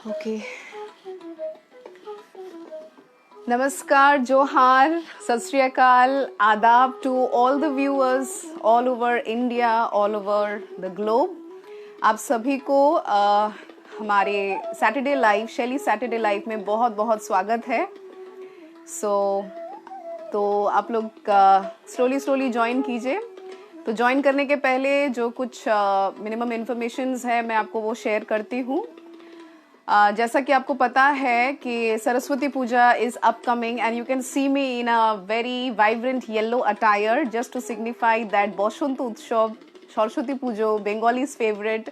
Okay नमस्कार, जोहार, सत श्री अकाल, आदाब to all the viewers all over India, all over the globe. आप सभी को हमारे Saturday live, Shaili Saturday live में बहुत बहुत स्वागत है। तो आप लोग स्लोली ज्वाइन कीजिए। तो ज्वाइन करने के पहले जो कुछ मिनिमम इन्फॉर्मेशंस है मैं आपको वो शेयर करती हूँ। जैसा कि आपको पता है कि Saraswati Puja is upcoming and you can see me in a very vibrant yellow attire just to signify that Basant Utsav Saraswati Pujo Bengalis favourite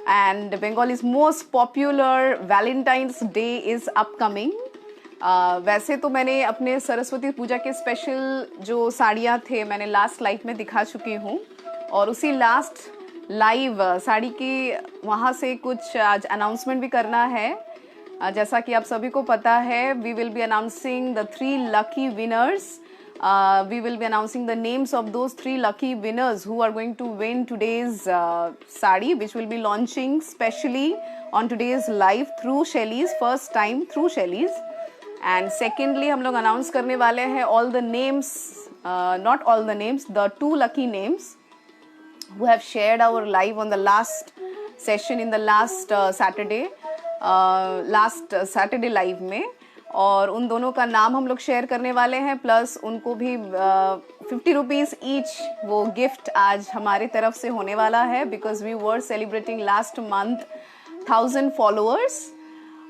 and Bengalis most popular Valentine's day is upcoming. वैसे तो मैंने अपने सरस्वती पूजा के स्पेशल जो साड़ियाँ थे मैंने लास्ट लाइव में दिखा चुकी हूँ, और उसी लास्ट लाइव साड़ी की वहाँ से कुछ आज अनाउंसमेंट भी करना है। जैसा कि आप सभी को पता है, we will be announcing the 3 lucky winners. We will be announcing the names of those 3 lucky winners who are going to win today's sari which will be launching specially on today's live through Shaili's, first time through Shaili's. And secondly हम लोग announce करने वाले हैं all the names, not all the names, the 2 lucky names who have shared our live on the last session in the last Saturday live में, और उन दोनों का नाम हम लोग शेयर करने वाले हैं, प्लस उनको भी 50 रुपीज़ ईच वो गिफ्ट आज हमारे तरफ से होने वाला है, because we were celebrating last month 1000 followers.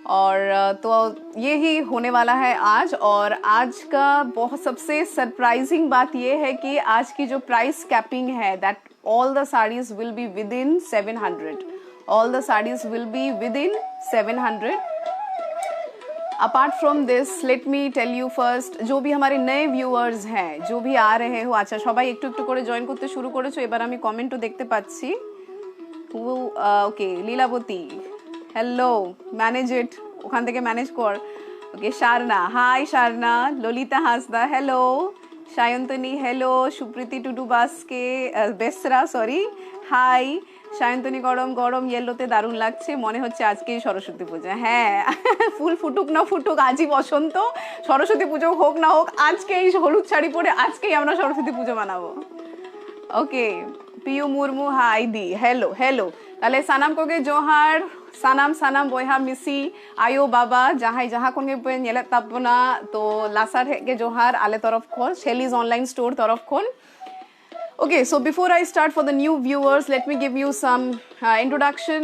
और तो ये ही होने वाला है आज। और आज का बहुत सबसे सरप्राइजिंग बात ये है कि आज की जो प्राइस कैपिंग है that all the sarees will be within 700. All the sarees will be within 700. Apart from this, let me tell you first, जो भी हमारे नए व्यूअर्स हैं, जो भी आ रहे हो, अच्छा সবাই একটু একটু করে জয়েন করতে শুরু করেছো। এবার আমি কমেন্টও দেখতে পাচ্ছি। Okay, Lilabati, hello, manage it, ওখান থেকে ম্যানেজ কর। Okay, Sharna, hi Sharna, Lalita Hansda, hello, Sayantani, hello, Supriti Tudu Baske Besra, sorry, hi Sayantani, গরম গরম ইয়েলোতে দারুণ লাগছে, মনে হচ্ছে আজকেই সরস্বতী পূজা। হ্যাঁ, ফুল ফুটুক না ফুটুক, আজই বসন্ত, সরস্বতী পুজো হোক না হোক, আজকেই হলুদ শাড়ি পরে আজকেই আমরা সরস্বতী পুজো বানাবো। ওকে, পিউ মুর্মু, হাই দি, হ্যালো হ্যালো। তাহলে সানাম কোগে জোহার, সানাম সানাম বয়হা মিসি আয়ো বাবা জাহাই জাহা কোনগে পে নেলে তাপনা তো লাসার কে জোহার আলে তরফ খোল শেলিজ অনলাइन स्टोर तरफ खोल। Okay, so before I start, for the new viewers, let me give you some introduction.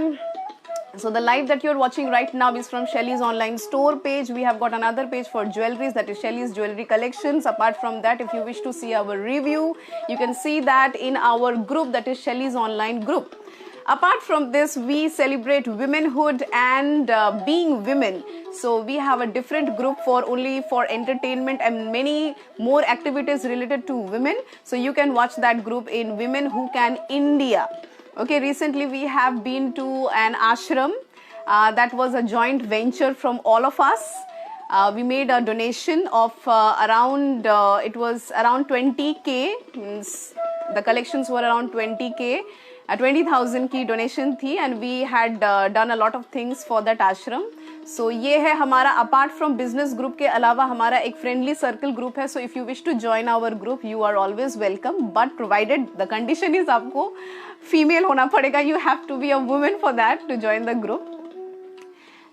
So the live that you're watching right now is from Shelly's online store page. We have got another page for jewelries, that is Shelly's jewelry collections. Apart from that, if you wish to see our review, you can see that in our group, that is Shelly's online group. Apart from this, we celebrate womanhood and being women. So we have a different group for entertainment and many more activities related to women. So you can watch that group in Women Who Can India. Okay, recently we have been to an ashram. That was a joint venture from all of us. We made a donation of it was around 20k. The collections were around 20k. 20,000 की donation थी, and we had done a lot of things for that ashram. So ये है हमारा, apart from business group के अलावा हमारा एक friendly circle group है। So if you wish to join our group, you are always welcome, but provided the condition is आपको female होना पड़ेगा, you have to be a women for that to join the group.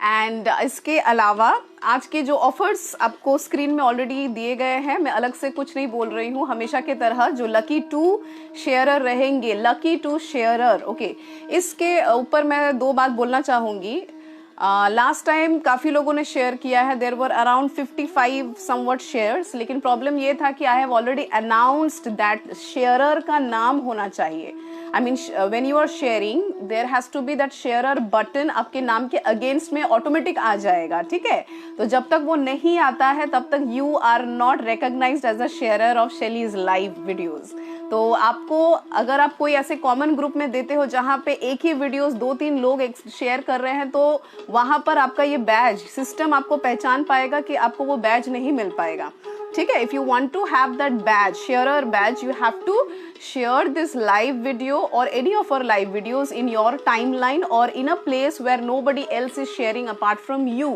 And इसके अलावा आज के जो offers आपको screen में ऑलरेडी दिए गए हैं, मैं अलग से कुछ नहीं बोल रही हूँ। हमेशा की तरह जो लकी 2 शेयरर रहेंगे, लकी 2 शेयरर, ओके, इसके ऊपर मैं 2 बात बोलना चाहूँगी। लास्ट टाइम काफ़ी लोगों ने शेयर किया है, there were around 55 somewhat shares, लेकिन प्रॉब्लम ये था कि I have already announced that sharer का नाम होना चाहिए। I mean when you are sharing there has to be that sharer button आपके नाम के अगेंस्ट में ऑटोमेटिक आ जाएगा, ठीक है। तो जब तक वो नहीं आता है तब तक you are not recognised as a sharer of Shelly's live videos. तो आपको, अगर आप कोई ऐसे कॉमन ग्रुप में देते हो जहाँ पे एक ही वीडियोस 2-3 लोग शेयर कर रहे हैं, तो वहाँ पर आपका ये बैज सिस्टम आपको पहचान पाएगा कि आपको वो बैज नहीं मिल पाएगा। ठीक है. If you want to have that badge, sharer badge, you have to share this live video or any of our live videos in your timeline or in a place where nobody else is sharing apart from you.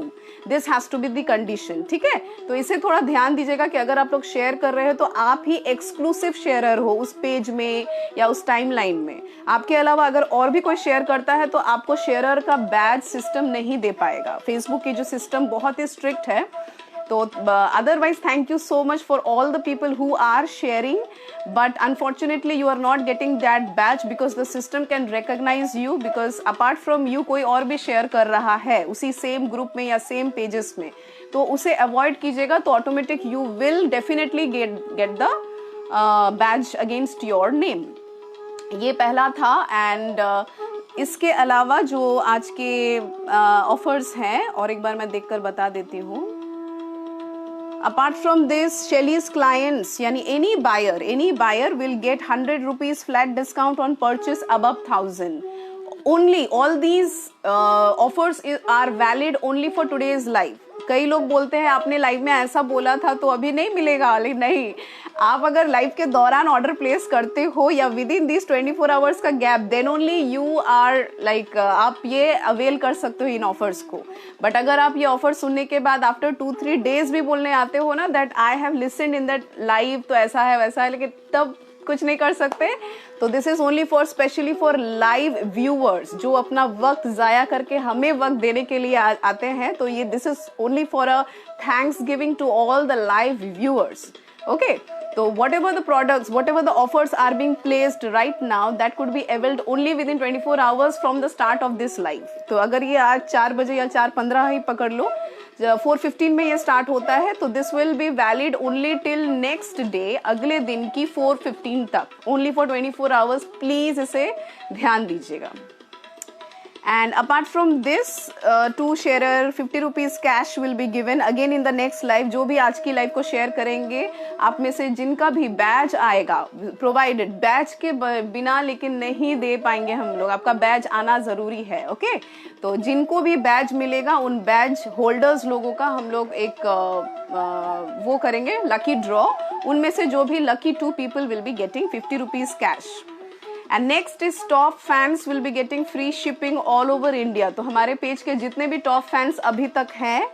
This has to be the condition. ठीक है. तो इसे थोड़ा ध्यान दीजिएगा कि अगर आप लोग शेयर कर रहे हो तो आप ही एक्सक्लूसिव शेयरर हो उस पेज में या उस टाइमलाइन में. आपके अलावा अगर और भी कोई शेयर करता है तो आपको शेयरर का बैज सिस्टम नहीं दे पाएगा. फेसबुक की जो सिस्टम बहुत ही स्ट्रिक्ट है. तो otherwise thank you so much for all the people who are sharing, but unfortunately you are not getting that badge because the system can recognize you because apart from you कोई और भी share कर रहा है उसी same group में या same pages में. तो उसे अवॉइड कीजिएगा तो automatic you will definitely get the badge against your name. ये पहला था. एंड इसके अलावा जो आज के ऑफर्स हैं और एक बार मैं देखकर बता देती हूँ. Apart from this, Shelly's clients, yani any buyer will get 100 rupees flat discount on purchase above 1000. Only all these offers are valid only for today's live. कई लोग बोलते हैं आपने लाइव में ऐसा बोला था तो अभी नहीं मिलेगा. नहीं, आप अगर लाइव के दौरान ऑर्डर प्लेस करते हो या विद इन दिस 24 आवर्स का गैप, then only you are like आप ये अवेल कर सकते हो इन ऑफर्स को. बट अगर आप ये ऑफर सुनने के बाद आफ्टर 2-3 डेज भी बोलने आते हो ना that I have listened in that live, तो ऐसा है वैसा है, लेकिन तब कुछ नहीं कर सकते. तो this is only for specially for live viewers जो अपना वक्त जाया करके हमें वक्त देने के लिए आते हैं. तो ये this is only for a thanks giving to all the live viewers. Okay. So whatever the products, whatever the offers are being placed right now, that could be availed only within 24 hours from the start of this live. तो अगर ये आज 4 बजे या 4:15 ही पकड़ लो, 4:15 में ये start होता है, तो this will be valid only till next day, अगले दिन की 4:15 तक, only for 24 hours. प्लीज इसे ध्यान दीजिएगा. And apart from this, to sharer 50 rupees cash will be given again in the next live. जो भी आज की लाइव को शेयर करेंगे आप में से जिनका भी बैज आएगा, प्रोवाइडेड बैज के बिना लेकिन नहीं दे पाएंगे हम लोग, आपका बैज आना ज़रूरी है. ओके. तो जिनको भी बैज मिलेगा उन बैज होल्डर्स लोगों का हम लोग एक वो करेंगे लकी ड्रॉ. उनमें से जो भी lucky 2 people will be getting 50 rupees cash. And next is top fans will be getting free shipping all over India. तो हमारे पेज के जितने भी टॉप फैंस अभी तक हैं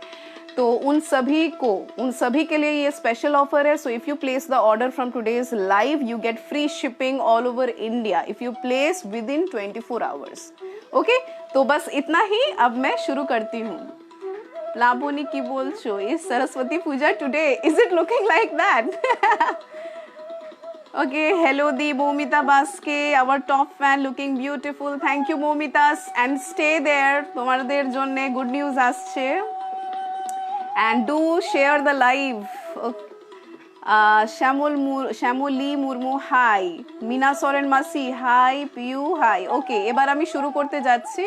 तो उन सभी के लिए ये स्पेशल ऑफर है. So if you place the order from today's live you get free shipping all over India if you place with in 24 hours. Okay. तो बस इतना ही. अब मैं शुरू करती हूँ. लाबोनी की बोल show is Saraswati Puja today. Is it looking like that? Okay, hello the Momita Baske, our top fan, looking beautiful. Thank you Momitas and stay there. তোমাদের জন্য good news আসছে. And do share the live. Shyamali Murmu hi, Mina Soren মাসি hi, Piu high. ওকে, এবার আমি শুরু করতে যাচ্ছি.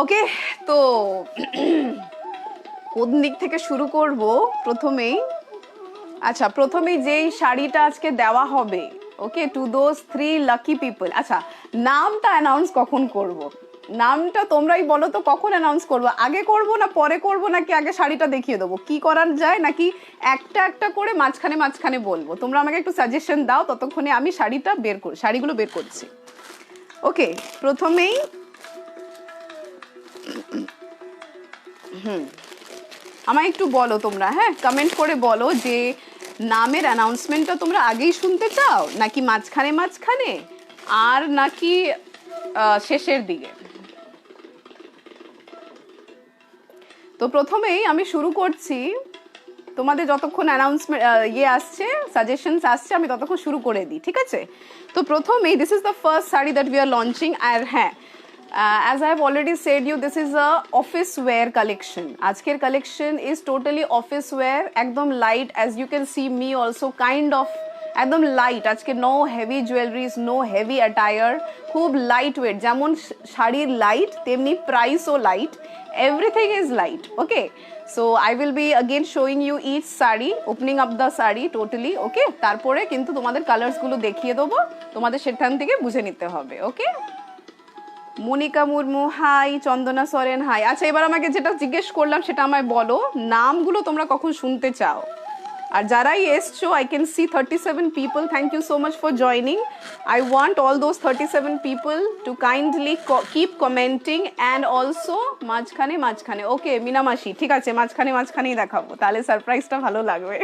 ওকে, তো কোন দিক থেকে শুরু করব? প্রথমেই আচ্ছা, প্রথমেই যেই শাড়িটা আজকে দেওয়া হবে, ওকে, টু দোজ 3 লাকি পিপল. আচ্ছা, নামটা অ্যানাউন্স কখন করব? নামটা তোমরাই বলো তো কখন অ্যানাউন্স করব? আগে করব না পরে করব নাকি আগে শাড়িটা দেখিয়ে দেবো? কি করার যায় নাকি একটা একটা করে মাঝখানে বলবো? তোমরা আমাকে একটু সাজেশন দাও, ততক্ষণে আমি শাড়িগুলো বের করছি. ওকে, প্রথমেই আমায় একটু বলো তোমরা, হ্যাঁ, কমেন্ট করে বলো যে নামের অ্যানাউন্সমেন্টটা তোমরা আগেই শুনতে চাও নাকি মাঝখানে আর নাকি শেষের দিকে? তো প্রথমেই আমি শুরু করছি. তোমাদের যতক্ষণ অ্যানাউন্সমেন্ট আসছে, সাজেশনস আসছে, আমি ততক্ষণ শুরু করে দিই. ঠিক আছে? তো প্রথমেই this is the first sari that we are launching. আর হ্যাঁ, as I have already said you, this is a office wear collection. আজকের collection is totally office wear, একদম light, as you can see me also kind of একদম light. আজকে no heavy jewelleries, no heavy attire, খুব light weight. যেমন শাড়ির light তেমনি প্রাইসও light. Everything is light. Okay. So I will be again showing you each sari, opening up the sari totally. Okay. তারপরে কিন্তু তোমাদের কালার্সগুলো দেখিয়ে দেবো, তোমাদের সেখান থেকে বুঝে নিতে হবে. ওকে. মনিকা মুর্মু হাই, চন্দনা সরেন হাই। আচ্ছা এবার আমাকে যেটা জিজ্ঞেস করলাম সেটা আমায় বলো, নামগুলো তোমরা কখন শুনতে চাও? আর যারাই এসছো, I can see 37 people, thank you so much for joining. I want all those 37 people to kindly keep commenting and also মাঝখানে মাঝখানে, ওকে মিনামাসি ঠিক আছে, মাঝখানে মাঝখানেই দেখাবো, তাহলে সারপ্রাইজটা ভালো লাগবে।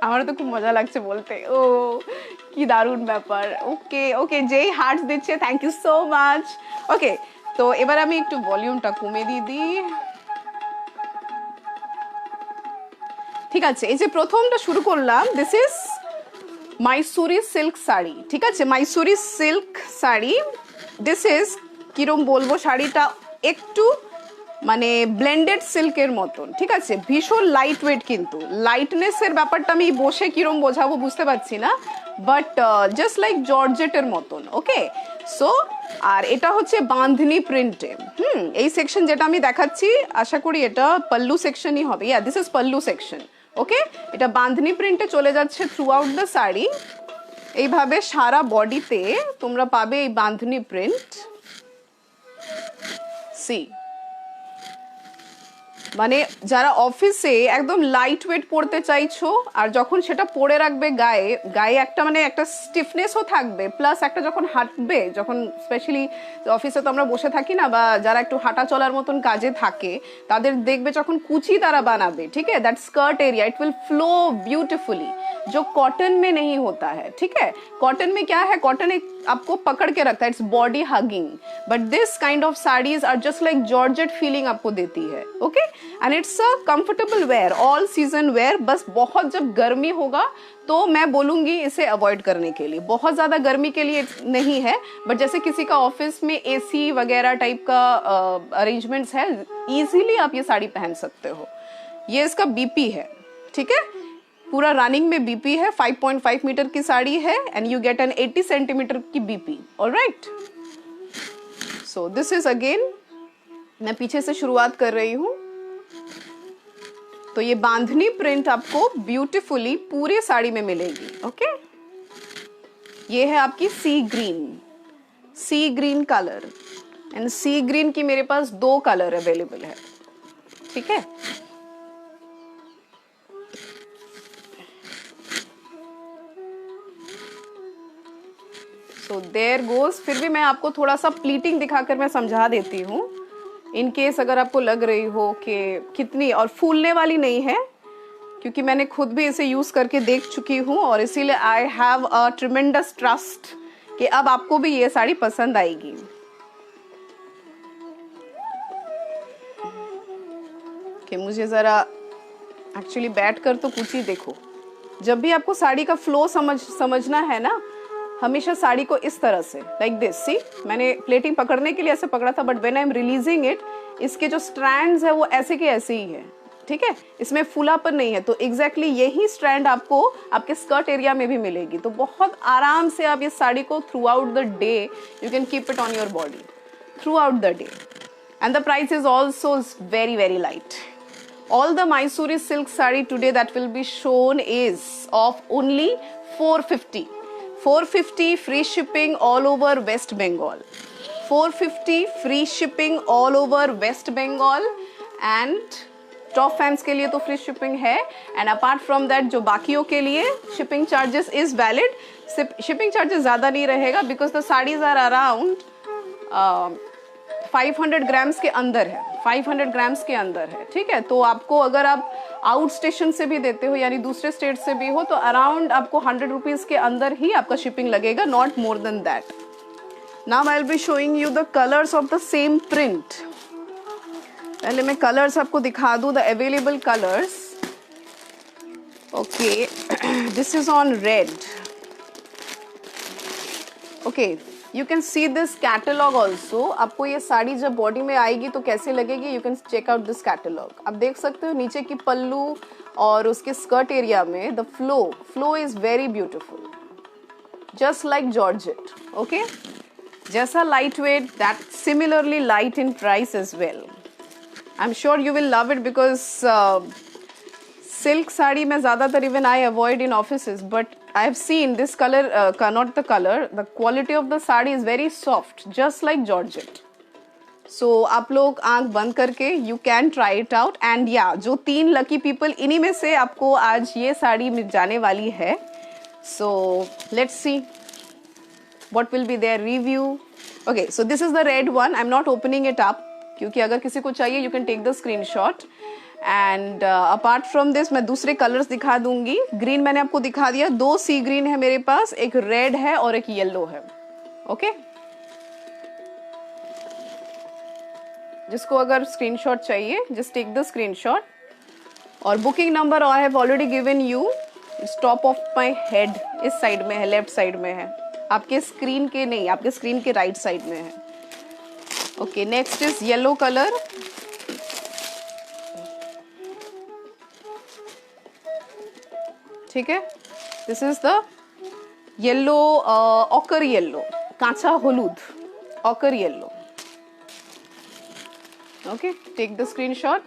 আমারও তো খুব মজা লাগছে বলতে, ও কি দারুণ ব্যাপার। ওকে ওকে, যেই হার্টস দিচ্ছে থ্যাংক ইউ সো মাচ। ওকে, তো এবার আমি একটু ভলিউমটা কমে দিই। ঠিক আছে, এই যে প্রথমটা শুরু করলাম, this is Mysuri silk sari. ঠিক আছে, Mysuri silk sari, this is কিরম বলবো, শাড়িটা একটু মানে ব্লেন্ডেড সিল্কের মতন। ঠিক আছে, ভীষণ লাইট ওয়েট, কিন্তু লাইটনেসের ব্যাপারটা আমি বসে কিরম বোঝাবো বুঝতে পারছি না, বাট জাস্ট লাইক জর্জেটের মতন। ওকে, সো আর এটা হচ্ছে বাঁধনি প্রিন্টে। এই সেকশন যেটা আমি দেখাচ্ছি, আশা করি এটা পল্লু সেকশনই হবে। ইয়া, দিস ইজ পল্লু সেকশন। ওকে, এটা বাঁধনি প্রিন্টে চলে যাচ্ছে থ্রু আউট দ্য শাড়ি। এইভাবে সারা বডিতে তোমরা পাবে এই বাঁধনি প্রিন্ট। সি, মানে যারা অফিসে একদম লাইট ওয়েট পরতে চাইছো, আর যখন সেটা পরে রাখবে গায়ে, গায়ে একটা মানে একটা স্টিফনেসও থাকবে, প্লাস একটা যখন হাঁটবে, যখন স্পেশালি অফিসে তো আমরা বসে থাকি না, বা যারা একটু হাঁটা চলার মতন কাজে থাকে, তাদের দেখবে যখন কুচি তারা বানাবে, ठीक है, that skirt area it will flow beautifully, जो कॉटन में नहीं होता है। ठीक है, कॉटन में क्या है, कॉटन एक आपको पकड़ के रखता है, it's body hugging, but this kind of saris are just like georgette feeling आपको देती है। Okay, and it's a comfortable wear, all season wear. बस बहुत जब गर्मी होगा तो मैं बोलूंगी इसे अवॉइड करने के लिए, बहुत ज्यादा गर्मी के लिए नहीं है, बट जैसे किसी का ऑफिस में एसी वगैरह टाइप का अरेंजमेंट्स है, इजीली आप ये साड़ी पहन सकते हो। ये इसका बीपी है, ठीक है, पूरा रनिंग में बीपी है, 5.5 मीटर की साड़ी है, and you get an 80 centimetre की BP. Alright, so this is again, मैं पीछे से शुरुआत कर रही हूं। तो ये बांधनी प्रिंट आपको ब्यूटीफुली पूरी साड़ी में मिलेगी। ओके, ये है आपकी sea green colour, and sea green की मेरे पास 2 कलर अवेलेबल है। ठीक है, सो देयर गोज। फिर भी मैं आपको थोड़ा सा प्लीटिंग दिखाकर मैं समझा देती हूँ, इन केस अगर आपको लग रही हो कि कितनी, और फूलने वाली नहीं है, क्योंकि मैंने खुद भी इसे यूज करके देख चुकी हूँ, और इसीलिए I have a tremendous trust कि अब आपको भी ये साड़ी पसंद आएगी। कि मुझे जरा एक्चुअली बैठ कर तो कुछ ही देखो, जब भी आपको साड़ी का फ्लो समझना है ना, हमेशा साड़ी को इस तरह से लाइक दिस, सी मैंने प्लेटिंग पकड़ने के लिए ऐसे पकड़ा था, but when I am releasing it, इसके जो स्ट्रैंड्स है वो ऐसे के ऐसे ही है। ठीक है, इसमें फूलापन नहीं है, तो एग्जैक्टली यही स्ट्रैंड आपको आपके स्कर्ट एरिया में भी मिलेगी। तो बहुत आराम से आप इस साड़ी को through out the day you can keep it on your body through out the day, and the price is also very very light. All the Mysore silk saree today that will be shown is of only 450. 450 free shipping all over West Bengal. 450 free shipping all over West Bengal, and top fans के लिए तो free shipping है, and apart from that जो बाकियों के लिए shipping charges is valid. Shipping charges ज़्यादा नहीं रहेगा, because the saris are around 500 grams के अंदर है, 500 ग्राम्स के अंदर है। ठीक है, तो आपको अगर आप आउट स्टेशन से भी देते हो, यानी दूसरे स्टेट से भी हो, तो अराउंड आपको 100 रुपीज़ के अंदर ही आपका शिपिंग लगेगा, not more than that. Now I will be showing you the colours of the same print. पहले मैं कलर्स आपको दिखा दूँ, the available colours. Okay, this is on red. Okay, you can see this catalogue also. आपको ये साड़ी जब body में आएगी तो कैसे लगेगी, you can check out this catalogue. आप देख सकते हो नीचे की पल्लू और उसके स्कर्ट एरिया में the flow is very beautiful, just like georgette. Okay, जैसा light weight, that similarly light in price as well. I am sure you will love it, because silk sari मैं ज़्यादातर even I avoid in offices, but I have seen this colour, not the colour, the quality of the sari is very soft, just like georgette. So आप लोग आंख बंद करके you can try it out. And या जो 3 lucky people, इन्हीं में से आपको आज ये साड़ी मिल जाने वाली है. So let's see what will be their review. Okay, so this is the red one. I'm not opening it up क्योंकि अगर किसी को चाहिए you can take the screenshot. And apart from this मैं दूसरे कलर्स दिखा दूंगी. ग्रीन मैंने आपको दिखा दिया, 2 सी ग्रीन है मेरे पास, एक रेड है और एक येलो है. ओके, जिसको अगर स्क्रीनशॉट चाहिए जस्ट टेक द स्क्रीनशॉट. और booking number I have already given you. Its top of my head, इस साइड में है, लेफ्ट साइड में है, आपके स्क्रीन के नहीं, आपके स्क्रीन के राइट साइड में है. Okay, next is yellow colour. ठीक है, this is the yellow, ochre yellow, कांचा हलुद, ochre yellow. Okay, take the screenshot.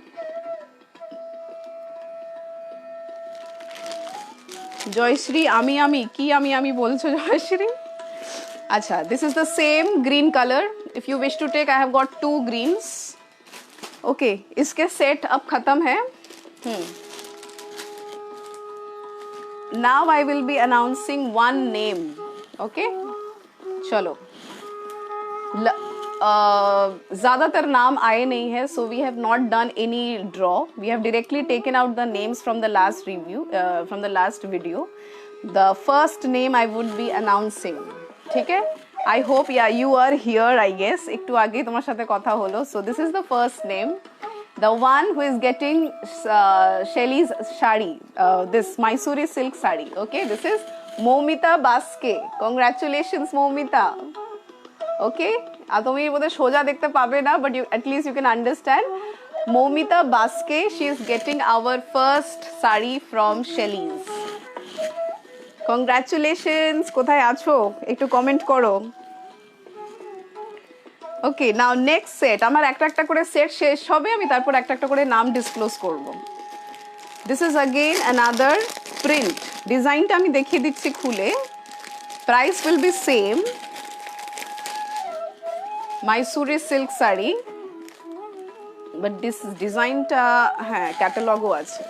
Jayashree আমি আমি কি আমি আমি বলছো জয়শ্রী? আচ্ছা, this is the same green colour. If you wish to take, I have got 2 greens. Okay, इसके सेट अब खत्म है. Now I will be announcing 1 name. Okay, चलो. ज़्यादातर नाम आए नहीं है, सो we have not done any draw. We have directly taken out the names from the last review, from the last video. The first name I would be announcing. ठीक है, I hope या you are here. I guess একটু আগে তোমার সাথে কথা হলো. So this is the first name, the one who is getting Shelly's shari, this Mysore silk sari. Okay, this is Moumita Baske. Congratulations Moumita. Okay, তুমি বোধহয় সোজা দেখতে পাবে না, but you at least you can understand. Moumita Baske, she is getting our first sari from Shelly's. Congratulations. কোথায় আছো একটু comment করো. ওকে, নাও নেক্সট সেট. আমার একটা একটা করে সেট শেষ হবে, আমি তারপর একটা একটা করে নাম ডিসক্লোজ করব. This is again another print. ডিজাইনটা আমি দেখিয়ে দিচ্ছি খুলে. Price will be same. Mysuri silk sari, but this ডিজাইনটা, হ্যাঁ ক্যাটালগও আছে,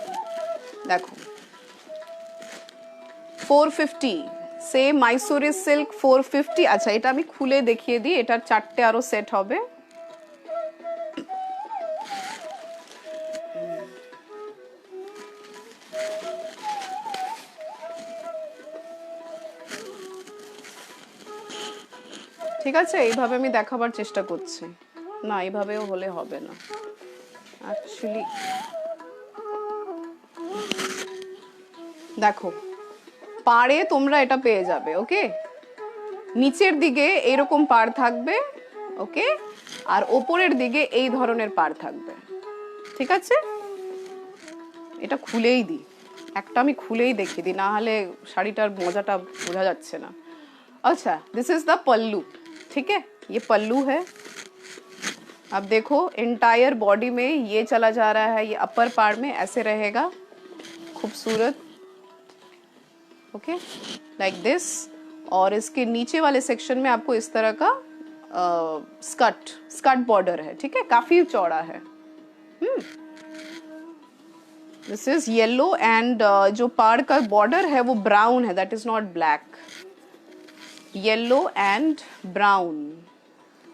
দেখো 450. Same Mysuri silk 450. আচ্ছা, এটা আমি খুলে দেখিয়ে দিই. এটার 4টে আরো সেট হবে. ঠিক আছে, এইভাবে আমি দেখাবার চেষ্টা করছি. না, এইভাবেও হলে হবে না অ্যাকচুয়ালি. দেখো, পাড়ে তোমরা এটা পেয়ে যাবে. ওকে, নিচের দিকে এইরকম পাড় থাকবে. ওকে, আর ওপরের দিকে এই ধরনের পাড় থাকবে. ঠিক আছে, এটা খুলেই দিই, একটা আমি খুলেই দেখিয়ে দিই, না হলে শাড়িটার মজাটা বোঝা যাচ্ছে না. अच्छा, दिस इज द पल्लू. ठीक है, ये पल्लू है. अब देखो, एंटायर बॉडी में ये चला जा रहा है, ये अपर पार्ट में ऐसे रहेगा, खूबसूरत. Okay, like this. और इसके नीचे वाले सेक्शन में आपको इस तरह का स्कर्ट बॉर्डर है. ठीक है, काफी चौड़ा है. दिस इज येलो एंड जो पार्ट का बॉर्डर है वो ब्राउन है, that is not black. Yellow and brown.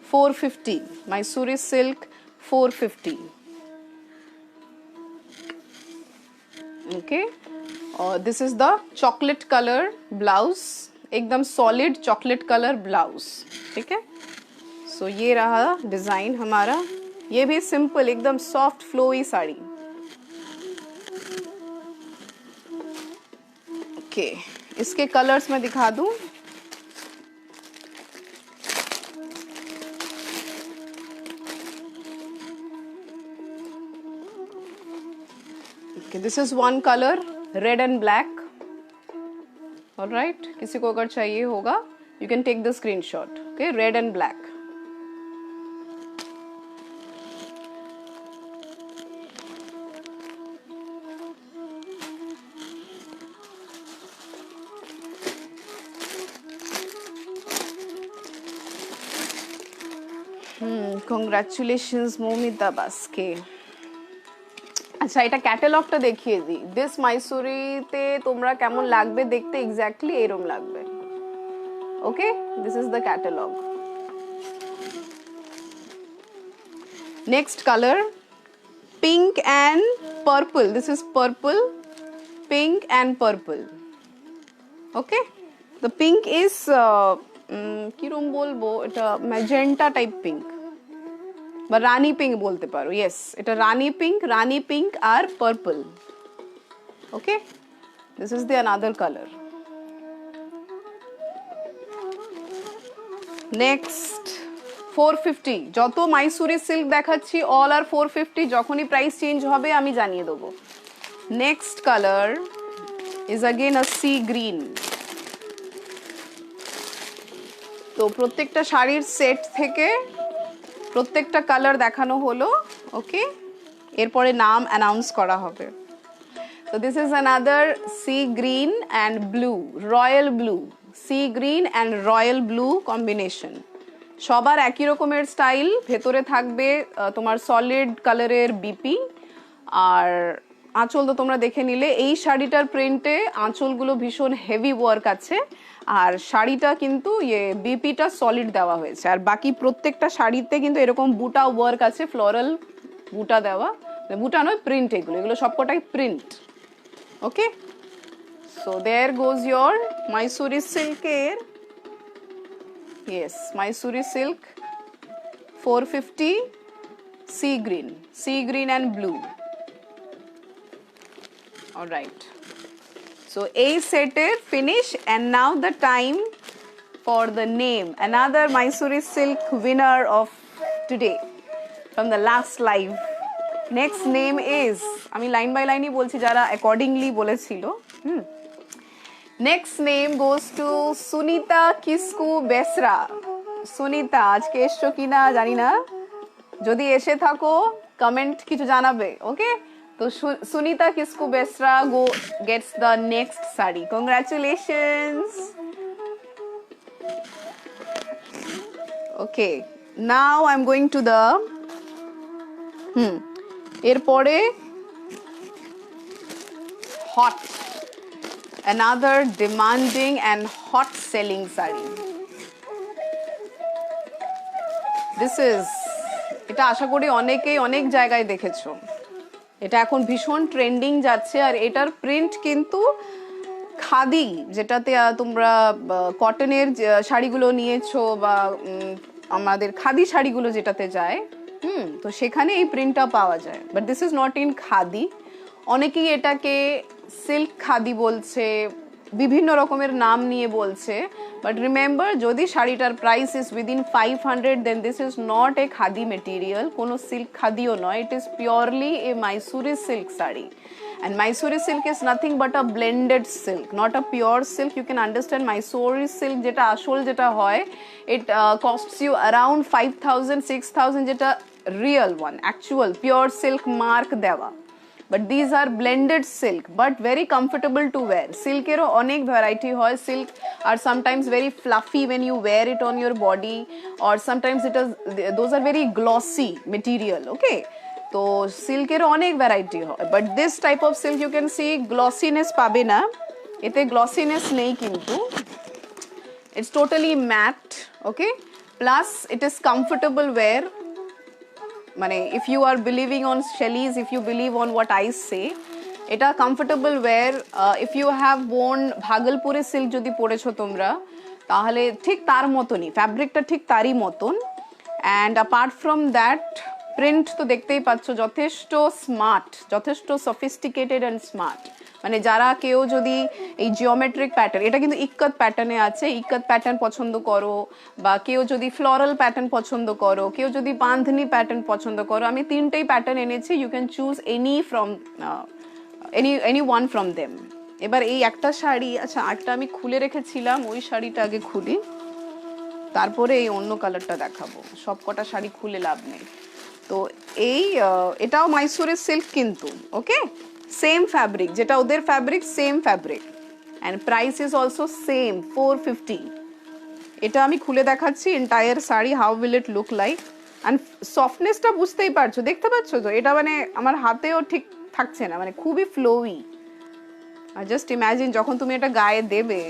450 Mysore silk 450. Okay, और this is the chocolate colour blouse, एकदम सॉलिड चॉकलेट कलर ब्लाउज. ठीक है, सो ये रहा डिजाइन हमारा. ये भी सिंपल एकदम सॉफ्ट फ्लोई साड़ी. ओके, इसके कलर्स मैं दिखा दूं. Okay, this is one color, red and black. All right, किसी को अगर चाहिए होगा you can take the screenshot. Okay, red and black. Congratulations Moumita বাসকে। আচ্ছা এটা ক্যাটালগটা দেখিয়ে দিই। দিস মাইসুরিতে তোমরা কেমন লাগবে দেখতে, এক্স্যাক্টলি এরকম লাগবে। Okay, this is the catalogue. Next colour pink and purple. This is purple, pink and purple. Okay, the pink is কিরম বলবো, এটা ম্যাজেন্টা টাইপ পিঙ্ক বা রানী পিঙ্ক বলতে পারো। ইয়েস, এটা রানী পিঙ্ক আর purple. Okay, this is the another colour. Next 450। যত Mysuri silk দেখাচ্ছি অল আর 450। যখনই প্রাইস চেঞ্জ হবে আমি জানিয়ে দেবো। Next colour is again a sea green. তো প্রত্যেকটা শাড়ির সেট থেকে প্রত্যেকটা কালার দেখানো হলো। ওকে, এরপরে নাম অ্যানাউন্স করা হবে। তো this is another C green and blue, royal blue. C green and royal blue combination. সবার একই রকমের স্টাইল, ভেতরে থাকবে তোমার সলিড কালারের বিপি। আর আঁচল তো তোমরা দেখে নিলে। এই শাড়িটার প্রিন্টে আঁচলগুলো ভীষণ হেভি ওয়ার্ক আছে, আর শাড়িটা কিন্তু বিপিটা সলিড দেওয়া হয়েছে। আর বাকি প্রত্যেকটা শাড়িতে কিন্তু এরকম বুটা ওয়ার্ক আছে, ফ্লোরাল বুটা দেওয়া, বুটা নয় প্রিন্ট, এগুলো সবকটাই print. Okay, so there goes your Mysuri সিল্কের, yes Mysuri silk 450 sea green and blue. Alright, so a setter finish, and now the time for the name, another Mysore silk winner of today from the last live. Next name is, আমি line by লাইনই বলছি যারা accordingly বলেছিল। Next name goes to Sunita Kisku Besra. Sunita আজকে এসছো কিনা জানি না, যদি এসে থাকো কমেন্ট কিছু জানাবে। ওকে, তো Sunita Kisku Besra gets the next sari. Congratulations. Okay, now I'm going to the এরপরে hot, another demanding and hot selling sari. This is, এটা আশা করি অনেকেই অনেক জায়গায় দেখেছো। এটা এখন ভীষণ ট্রেন্ডিং যাচ্ছে। আর এটার প্রিন্ট কিন্তু খাদি, যেটাতে তোমরা কটনের শাড়িগুলো নিয়েছো বা আমাদের খাদি শাড়িগুলো যেটাতে যায়, তো সেখানে এই প্রিন্টটা পাওয়া যায়। But this is not in khadi. অনেকেই এটাকে সিল্ক খাদি বলছে, বিভিন্ন রকমের নাম নিয়ে বলছে। বাট রিমেম্বার, যদি শাড়িটার price is within 500, then this is not a khadi material, কোনো সিল্ক খাদিও নয়। It is purely a Mysuri silk sari. And Mysore silk is nothing but a blended silk, not a pure silk. You can understand Mysore silk যেটা আসল যেটা হয়, it costs you around 5,000 6,000, যেটা real one, actual pure silk mark দেওয়া। But these are blended silk, but very comfortable to wear. Silk এরও অনেক variety হয়। Silk are sometimes very fluffy when you wear it on your body, or sometimes those are very glossy material. Okay, তো সিল্কেরও অনেক variety হয়। But this type of silk you can see glossiness পাবে না, এতে glossiness নেই কিন্তু। It's totally matt. Okay, plus it is comfortable wear. মানে if you are believing on Shelly's, if you believe on what I say, এটা comfortable wear. If you have worn ভাগলপুরের silk যদি পরেছো তোমরা, তাহলে ঠিক তার মতনই, ফ্যাব্রিকটা ঠিক তারই মতন। And apart from that, print তো দেখতেই পাচ্ছ, যথেষ্ট স্মার্ট, যথেষ্ট সফিস্টিকেটেড অ্যান্ড স্মার্ট। মানে যারা কেউ যদি এই জিওমেট্রিক প্যাটার্ন, এটা কিন্তু ইক্কত প্যাটার্নে আছে, ইক্কত প্যাটার্ন পছন্দ করো, বা কেউ যদি ফ্লোরাল প্যাটার্ন পছন্দ করো, কেউ যদি বাঁধনি প্যাটার্ন পছন্দ করো, আমি তিনটেই প্যাটার্ন এনেছি। You can choose any one from them. এবার এই একটা শাড়ি, আচ্ছা আরটা আমি খুলে রেখেছিলাম, ওই শাড়িটা আগে খুলি, তারপরে এই অন্য কালারটা দেখাবো। সব কটা শাড়ি খুলে লাভ নেই। তো এই এটাও মাইসুরের সিল্ক কিন্তু। ওকে, সেম ফ্যাব্রিক, যেটা ওদের fabric, same fabric. And price is also same 450। এটা আমি খুলে দেখাচ্ছি entire sari, how will it look like. And সফটনেসটা বুঝতেই পারছো, দেখতে পাচ্ছ তো, এটা মানে আমার হাতেও ঠিক থাকছে না, মানে খুবই ফ্লোই। আর জাস্ট ইম্যাজিন যখন তুমি এটা গায়ে দেবে,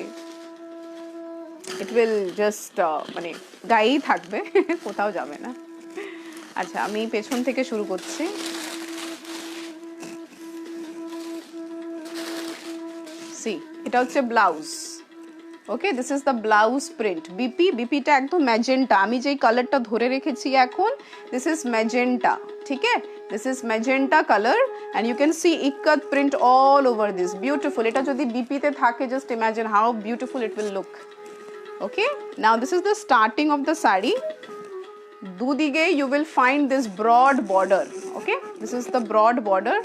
ইট উইল জাস্ট মানে গায়েই থাকবে, কোথাও যাবে না। আচ্ছা, আমি পেছন থেকে শুরু করছি। সি, এটা হচ্ছে blouse. Okay, this is the blouse print. বিপিটা একদম ম্যাজেন্টা, আমি যেই কালারটা ধরে রেখেছি এখন, দিস ইজ ম্যাজেন্টা। ঠিক আছে, this is magenta colour and you can see ikat print all over this, beautiful. এটা যদি বিপিতে থাকে, just imagine how beautiful it will look. Okay, now this is the starting of the sari. দুদিকে you will find this broad border. Okay, this is the broad border.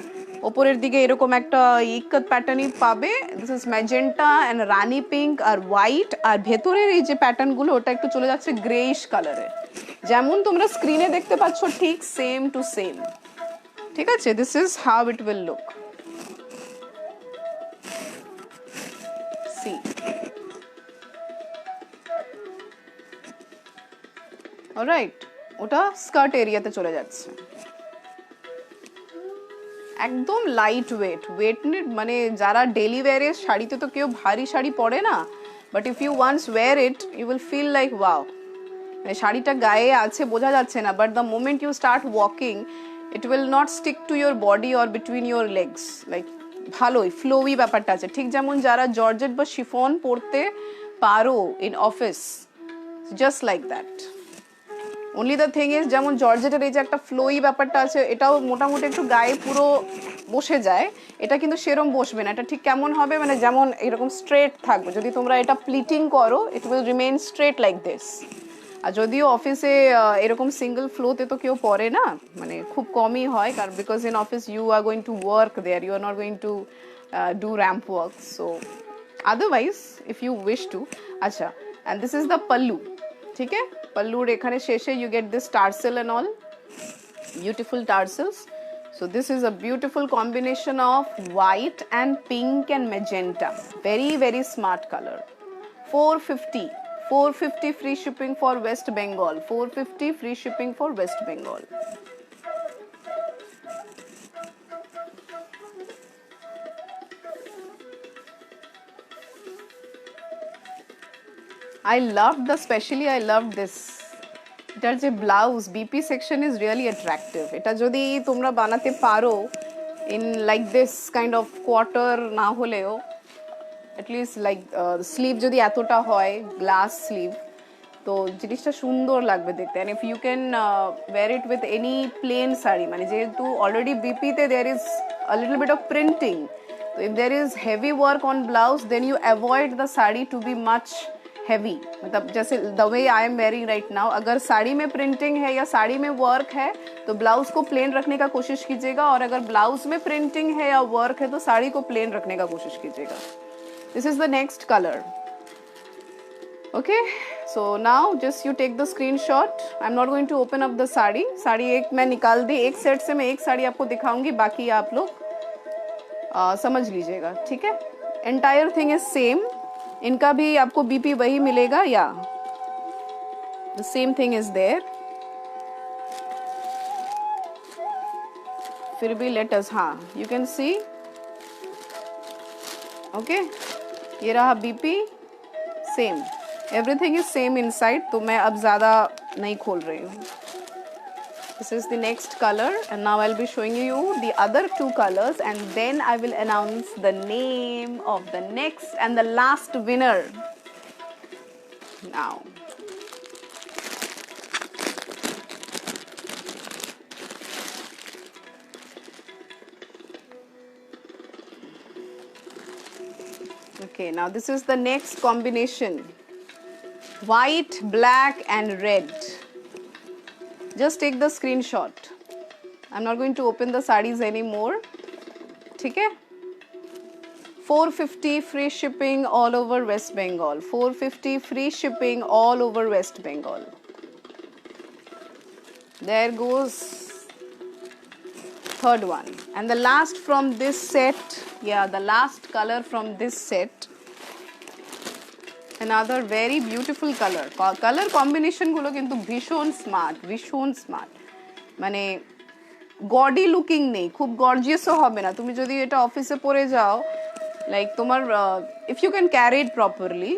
ওপরের দিকে এরকম একটা ikat প্যাটার্নই পাবে। This is magenta and rani pink আর white. আর ভেতরের এই যে প্যাটার্নগুলো, ওটা একটু চলে যাচ্ছে গ্রেইশ কালারে, যেমন তোমরা স্ক্রিনে দেখতে পাচ্ছ, ঠিক সেম টু সেম। ঠিক আছে, this is how it will look. See, alright, ওটা স্কার্ট এরিয়াতে চলে যাচ্ছে। একদম লাইট ওয়েট মানে যারা ডেলি ওয়্যারের শাড়িতে তো কেউ ভারী শাড়ি পরে না, but if you once wear it you will feel like wow, মানে শাড়িটা গায়ে আছে বোঝা যাচ্ছে না, but the moment you start walking it will not stick to your body or between your legs, like ভালোই ফ্লোই ব্যাপারটা আছে। ঠিক যেমন যারা জর্জেট বা শিফন পরতে পারো in office, just like that. Only the thing is, যেমন জর্জেটের এই যে একটা ফ্লোই ব্যাপারটা আছে, এটাও মোটামুটি একটু গায়ে পুরো বসে যায়, এটা কিন্তু সেরম বসবে না। এটা ঠিক কেমন হবে, মানে যেমন এরকম স্ট্রেট থাকবে। যদি তোমরা এটা প্লিটিং করো, it will remain straight like this. আর যদিও অফিসে এরকম সিঙ্গেল ফ্লোতে তো কেউ পরে না, মানে খুব কমই হয়, কারণ because in office you are going to work there, you are not going to do ramp work, so otherwise if you wish to. আচ্ছা, and this is the pallu. ঠিক আছে, পাল্লুর এখানে শেষে you get this tassel and all, beautiful tarsals. So this is a beautiful combination of white and pink and magenta, very smart color. 450 free shipping for West Bengal, 450 free shipping for West Bengal. I loved this. এটার যে blouse, BP section is really attractive. এটা যদি তোমরা বানাতে পারো in like this kind of quarter না হলেও, at least like sleeve যদি এতটা হয়, গ্লাস স্লিভ, তো জিনিসটা সুন্দর লাগবে দেখতে। And if you can wear it with any plain sari, মানে যেহেতু অলরেডি বিপিতে there is a little bit of printing, তো if there is heavy work on blouse, then you avoid the sari to be much heavy. मतलब जैसे the way I am wearing right now, अगर साड़ी में printing है या साड़ी में work है तो ब्लाउज को प्लेन रखने का कोशिश कीजिएगा, और अगर ब्लाउज में प्रिंटिंग है या वर्क है तो साड़ी को प्लेन रखने का कोशिश कीजिएगा। This is the next colour. Okay, so now just you take the screenshot. I am not going to open up the sari एक मैं निकाल दी, एक सेट से मैं एक साड़ी आपको दिखाऊंगी, बाकी आप लोग समझ लीजिएगा। ठीक है, एंटायर थिंग इज सेम, इनका भी आपको बीपी वही मिलेगा, या the same thing is there. फिर भी लेट अस, हाँ यू कैन सी, ओके, ये रहा BP, same, everything is same inside, तो मैं अब ज़्यादा नहीं खोल रही हूँ। This is the next color, and now I'll be showing you the other two colors, and then I will announce the name of the next and the last winner. Now, okay, now this is the next combination, white, black and red. Just take the screenshot. I'm not going to open the sarees anymore. ठीक है, 450 free shipping all over West Bengal, 450 free shipping all over West Bengal. There goes third one, and the last from this set, yeah, the last color from this set, another very beautiful color combination গুলো কিন্তু ভীষণ smart মানে গডি looking নেই, খুব গর্জিয়াসও হবে না। তুমি যদি এটা অফিসে পরে যাও, লাইক তোমার if you can carry it properly,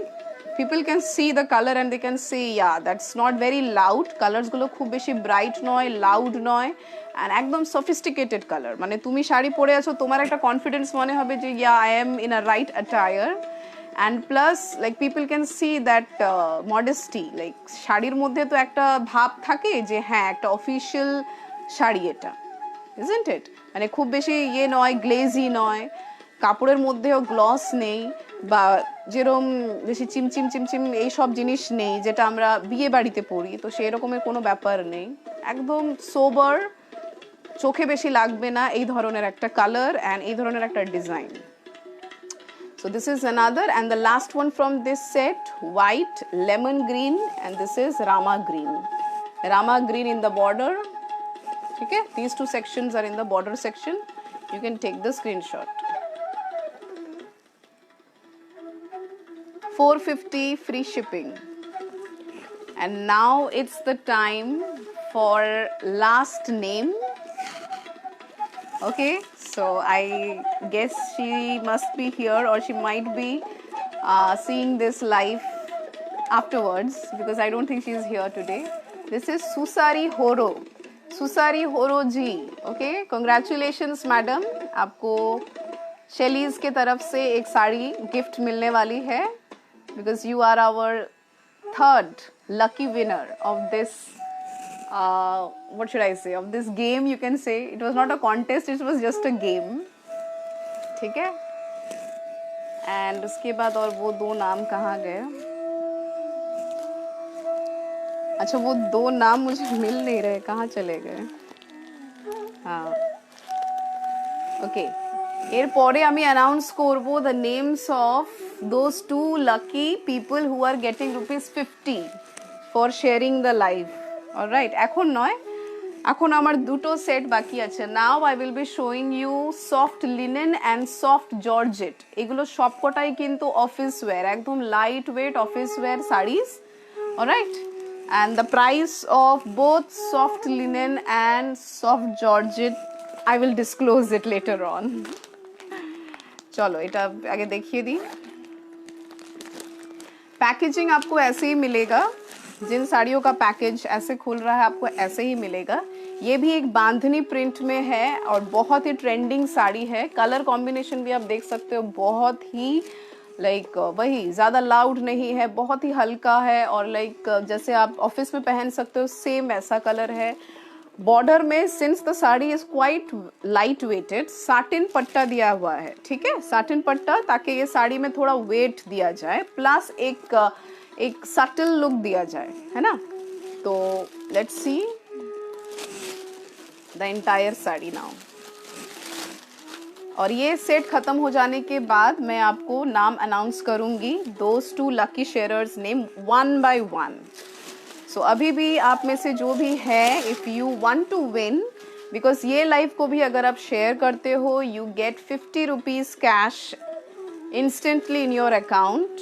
people can see the color and they can say yeah that's not very loud, colors গুলো খুব বেশি ব্রাইট নয়, লাউড নয়, and একদম sophisticated color, মানে তুমি শাড়ি পরে আছো তোমার একটা কনফিডেন্স মনে হবে যে yeah I am in a right attire, and plus like people can see that modesty, like শাড়ির মধ্যে তো একটা ভাব থাকে যে হ্যাঁ একটা অফিশিয়াল শাড়ি এটা, isn't it? মানে খুব বেশি ইয়ে নয়, গ্লেজি নয়, কাপড়ের মধ্যেও গ্লস নেই বা যেরকম বেশি চিমচিম এই সব জিনিস নেই যেটা আমরা বিয়ে বাড়িতে পরি, তো সেই রকমের কোনো ব্যাপার নেই, একদম সোবার, চোখে বেশি লাগবে না এই ধরনের একটা কালার অ্যান্ড এই ধরনের একটা design. So this is another, and the last one from this set, white, lemon green, and this is Rama green in the border. Okay, these two sections are in the border section. You can take the screenshot. 450 free shipping. And now it's the time for last name. Okay, so I guess she must be here or she might be seeing this live afterwards because I don't think she is here today. This is Susari Horo ji. Okay, congratulations madam, आपको शेलीज के तरफ से एक sari gift मिलने वाली है because you are our third lucky winner of this what should I say, of this game, you can say. It was not a contest, it was just a game. ठीक है, and उसके बाद और वो दो नाम कहाँ गए? अच्छा, वो दो नाम मुझे मिल नहीं रहे, कहाँ चले गए? हाँ, ओके, এরপরে আমি অ্যানাউন্স করব the names of those two lucky people who are getting ₹50 for sharing the live. Alright, এখন নয়, এখন আমার দুটো সেট বাকি আছে। Now I will be showing you soft linen and soft georgette, এগুলো সবকটাই কিন্তু অফিস ওয়্যার, একদম light weight office wear saris. Alright, and the price of both soft linen and soft georgette I will disclose it later on. चलो এটা आगे देखिए दी। Packaging आपको ऐसे ही मिलेगा, जिन साड़ियों का पैकेज ऐसे खुल रहा है आपको ऐसे ही मिलेगा। ये भी एक बांधनी प्रिंट में है और बहुत ही ट्रेंडिंग साड़ी है। कलर कॉम्बिनेशन भी आप देख सकते हो, बहुत ही लाइक वही ज़्यादा लाउड नहीं है, बहुत ही हल्का है और लाइक जैसे आप ऑफिस में पहन सकते हो सेम ऐसा कलर है। बॉर्डर में since the sari is quite light weighted, satin पट्टा दिया हुआ है। ठीक है, साटिन पट्टा, ताकि ये साड़ी में थोड़ा वेट दिया जाए, प्लस एक सटल लुक दिया जाए, है ना। तो let's see the entire sari now. और ये सेट खत्म हो जाने के बाद मैं आपको नाम अनाउंस करूंगी, those two lucky sharers name one by one. So अभी भी आप में से जो भी है, if you want to win, because ये लाइव को भी अगर आप शेयर करते हो, you get ₹50 cash instantly in your account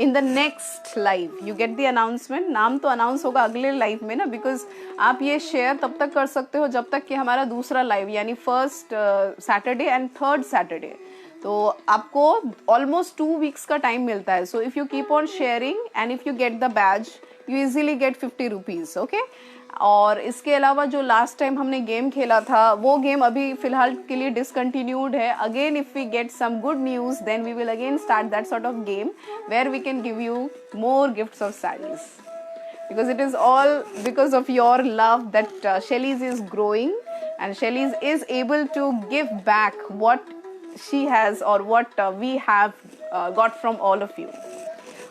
in the next live. You get the announcement, नाम तो अनाउंस होगा अगले लाइव में ना, बिकॉज आप ये शेयर तब तक कर सकते हो जब तक कि हमारा दूसरा लाइव यानी first Saturday and third Saturday, तो आपको ऑलमोस्ट 2 वीक्स का टाइम मिलता है। So if you keep on sharing and if you get the badge, you easily get ₹50, okay? और इसके अलावा जो लास्ट टाइम हमने गेम खेला था, वो गेम अभी फिलहाल के लिए डिसकंटिन्यूड है। Again if we get some good news, then we will again start that sort of game where we can give you more gifts of sarees, because it is all because of your love that Shelly's is growing and Shelly's is able to give back what she has or what we have got from all of you.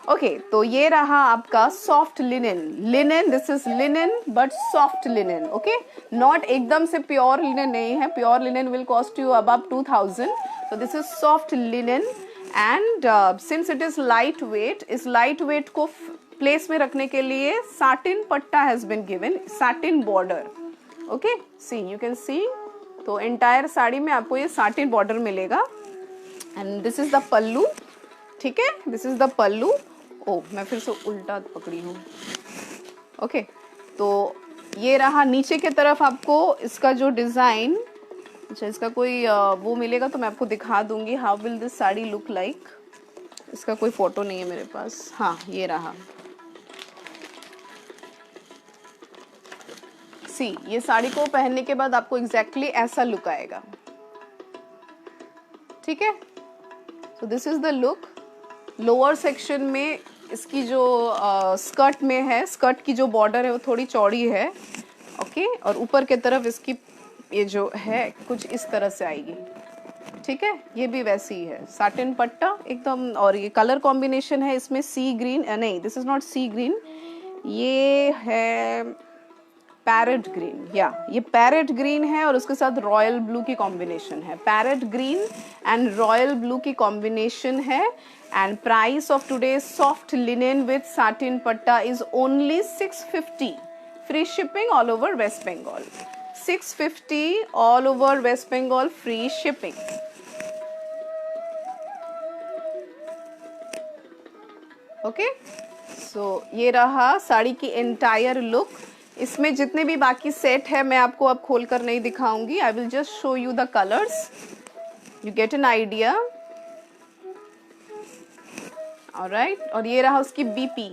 Okay, तो ये रहा आपका soft linen, this is linen but soft linen, okay, not एकदम से pure linen नहीं है, pure linen will cost you above 2000, so this is soft linen and since it is lightweight, इस lightweight को प्लेस में रखने के लिए satin पट्टा has been given, satin border, okay, see you can see, तो entire साड़ी में आपको ये satin border मिलेगा and this is the pallu, ठीक है, this is the pallu। ओ मैं फिर से उल्टा पकड़ी हूँ। ओके, तो ये रहा नीचे के तरफ आपको इसका जो डिज़ाइन, अच्छा इसका कोई वो मिलेगा तो मैं आपको दिखा दूंगी how will this sari look like. इसका कोई फ़ोटो नहीं है मेरे पास, हाँ ये रहा। सी, ये साड़ी को पहनने के बाद आपको एग्जैक्टली ऐसा लुक आएगा, ठीक है। So this is the look. Lower section में इसकी जो स्कर्ट में है, स्कर्ट की जो बॉर्डर है वो थोड़ी चौड़ी है, ओके, और ऊपर के तरफ इसकी ये जो है कुछ इस तरह से आएगी, ठीक है। ये भी वैसी ही है, साटिन पट्टा एकदम। और ये कलर कॉम्बिनेशन है इसमें सी ग्रीन, नहीं this is not sea green, ये है पैरेट ग्रीन, या ये पैरेट ग्रीन है और उसके साथ रॉयल ब्लू की कॉम्बिनेशन है। Parrot green and royal blue की कॉम्बिनेशन है। And price of today soft linen with satin पट्टा is only 650, free shipping all over waste Bengal. 650 all over waste Bengal, free shipping. Okay, so ये रहा साड़ी की entire look. इसमें जितने भी बाकी सेट है मैं आपको अब खोल कर नहीं दिखाऊंगी, I will just show you the colours, you get an idea, alright. और ये रहा उसकी BP.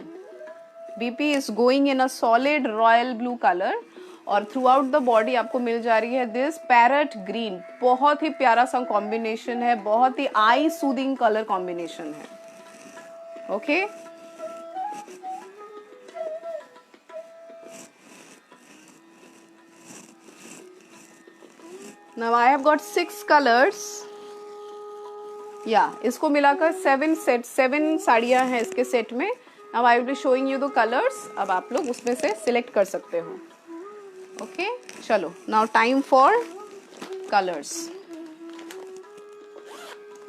BP is going in a solid royal blue colour और थ्रू आउट द बॉडी आपको मिल जा रही है दिस पैरेट ग्रीन। बहुत ही प्यारा सा कॉम्बिनेशन है, बहुत ही आई सूदिंग कलर कॉम्बिनेशन है, okay. Now I have got 6 colors, या इसको मिलाकर 7 साड़ियाँ हैं इसके सेट में। Now I will be showing you the colors, अब आप लोग उसमें से सिलेक्ट कर सकते हो, ओके। चलो, now time for colors,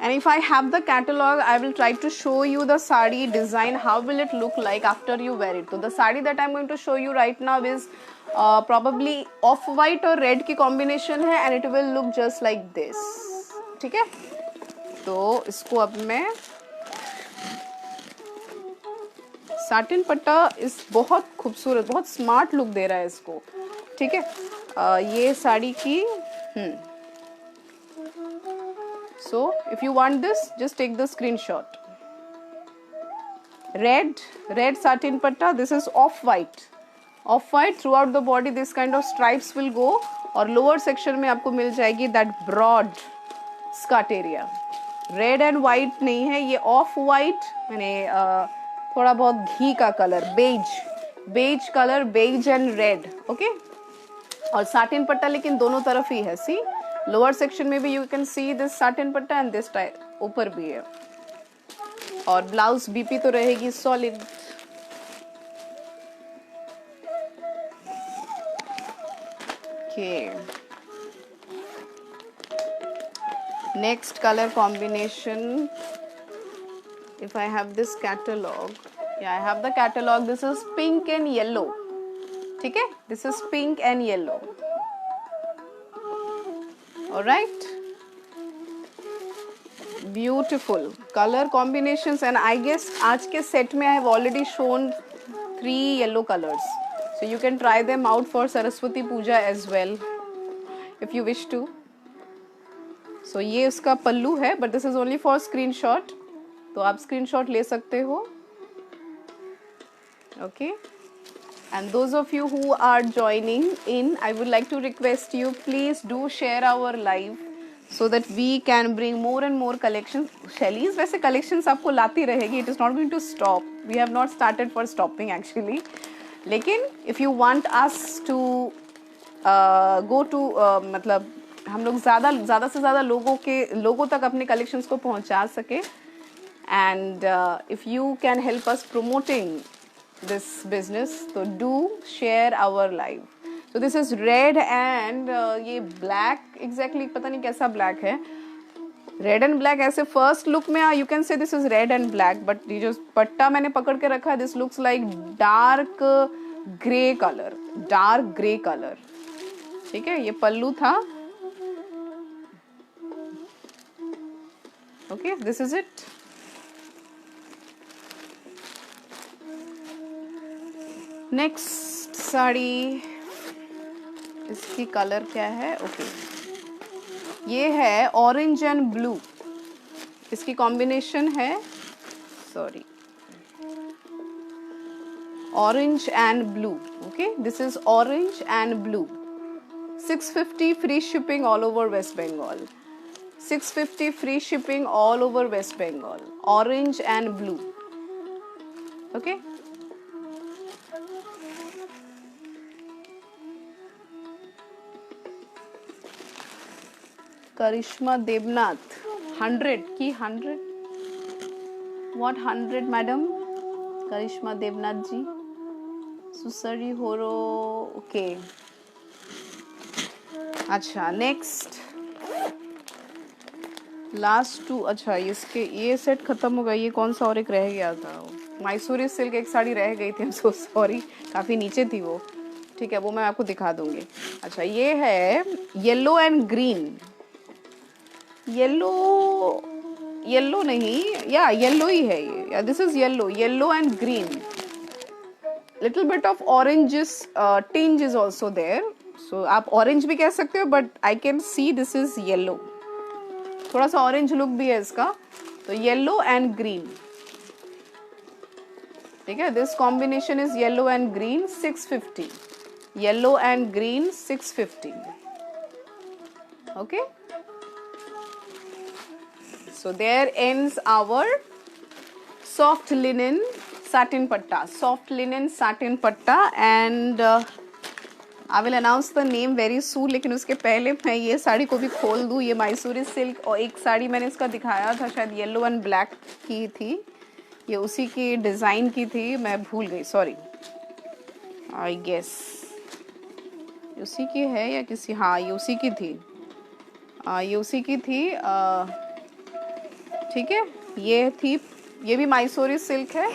and if I have the catalog I will try to show you the sari design, how will it look like after you wear it. So the sari that I'm going to show you right now is probably of white और red की combination है and it will look just like this, ठीक है। तो इसको अब मैं satin पट्टा इस बहुत खूबसूरत, बहुत स्मार्ट लुक दे रहा है इसको, ठीक है। ये साड़ी की so if you want this just take the screenshot. Red satin पट्टा, this is off white, off white throughout the body this kind of stripes will go, और लोअर सेक्शन में आपको मिल जाएगी that broad skirt area. Red and white नहीं है, ये of white, मैंने थोड़ा बहुत घी का colour, beige colour, beige and red, okay. और साटिन पट्टा लेकिन दोनों तरफ ही है, सी लोअर सेक्शन में भी you can see this satin पट्टा एंड दिस टाइप ऊपर भी है। और ब्लाउज बीपी तो रहेगी solid. Okay. Next color combination, if I have this catalog, yeah I have the catalog, this is pink and yellow, ठीक है, this is pink and yellow, alright, beautiful color combinations, and I guess आज के set में I have already shown 3 yellow colors. So you can try them out for Saraswati Puja as well, if you wish to. So ये उसका पल्लू है, but this is only for screenshot. तो आप screenshot ले सकते हो, okay. And those of you who are joining in, I would like to request you, please do share our live so that we can bring more and more collections. Shelly's वैसे collections आपको लाती रहेगी, it is not going to stop. We have not started for stopping actually. लेकिन if you want us to go to मतलब हम लोग ज़्यादा से ज़्यादा लोगों तक अपने कलेक्शंस को पहुंचा सके, and if you can help us promoting this business, so do share our live. So this is red and ये black, exactly पता नहीं कैसा black है, रेड एंड ब्लैक ऐसे फर्स्ट लुक में you can say this is red and black, but ये जो पट्टा मैंने पकड़ के रखा है this looks like dark grey colour, ठीक है। ये पल्लू था, okay, this is it. Next sari, इसकी कलर क्या है? ओके, ये है ऑरेंज एंड ब्लू, इसकी कॉम्बिनेशन है, sorry, orange and blue. Okay, this is orange and blue. 650 free shipping all over West Bengal. 650 free shipping all over West Bengal. Orange and blue. Okay. Karishma Debnath 100 की 100. What 100 madam? Karishma Debnath ji. सुसरी होरो. Okay. अच्छा, next last 2. अच्छा, इसके ये set खत्म हो गया. ये कौन सा और एक रह गया था? मैसूरी सिल्क एक साड़ी रह गई थी. सो सॉरी, काफ़ी नीचे थी वो. ठीक है, वो मैं आपको दिखा दूंगी. अच्छा, ये है येलो एंड ग्रीन. येलो नहीं, या येलो ही है ये. This is yellow and green. Little bit of oranges tinge is also there. So आप ऑरेंज भी कह सकते हो, but I can see this is yellow. थोड़ा सा ऑरेंज लुक भी है इसका. तो येलो एंड ग्रीन, ठीक है. This combination is yellow and green. 650. Yellow and green 650. Okay. So there ends our soft linen satin patta. Soft linen satin patta, and I will announce the name very soon. लेकिन उसके पहले मैं ये साड़ी को भी खोल दूँ. ये मैसूरी सिल्क, और एक साड़ी मैंने इसका दिखाया था, शायद येलो एंड ब्लैक की थी. ये उसी की डिज़ाइन की थी, मैं भूल गई, सॉरी. आई गेस उसी की है या किसी, हाँ ये उसी की थी. ये उसी की थी. ठीक है, ये थी. ये भी मैसूरी सिल्क है.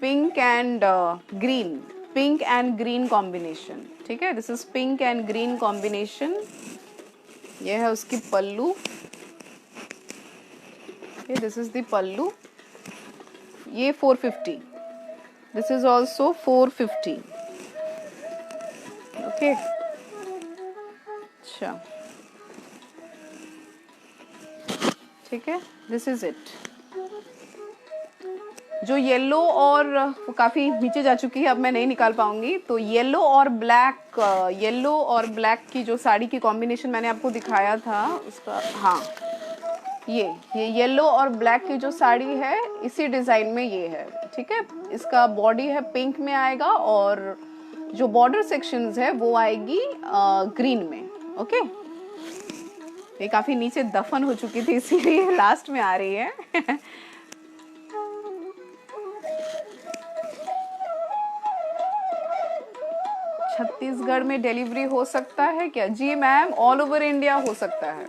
Pink and green, pink and green combination. ठीक है, this is pink and green combination. ये है उसकी पल्लू. okay, दिस इज द पल्लू. ये 450. This is also 450. ओके. अच्छा, ठीक है, दिस इज इट. जो येलो और वो काफ़ी नीचे जा चुकी है, अब मैं नहीं निकाल पाऊंगी. तो येलो और ब्लैक की जो साड़ी की कॉम्बिनेशन मैंने आपको दिखाया था उसका, हाँ ये येलो और ब्लैक की जो साड़ी है इसी डिज़ाइन में ये है. ठीक है, इसका बॉडी है पिंक में आएगा, और जो बॉर्डर सेक्शंस है वो आएगी ग्रीन में. ओके. ये काफ़ी नीचे दफन हो चुकी थी, इसीलिए लास्ट में आ रही है. छत्तीसगढ़ में डिलीवरी हो सकता है क्या? जी मैम, ऑल ओवर इंडिया हो सकता है.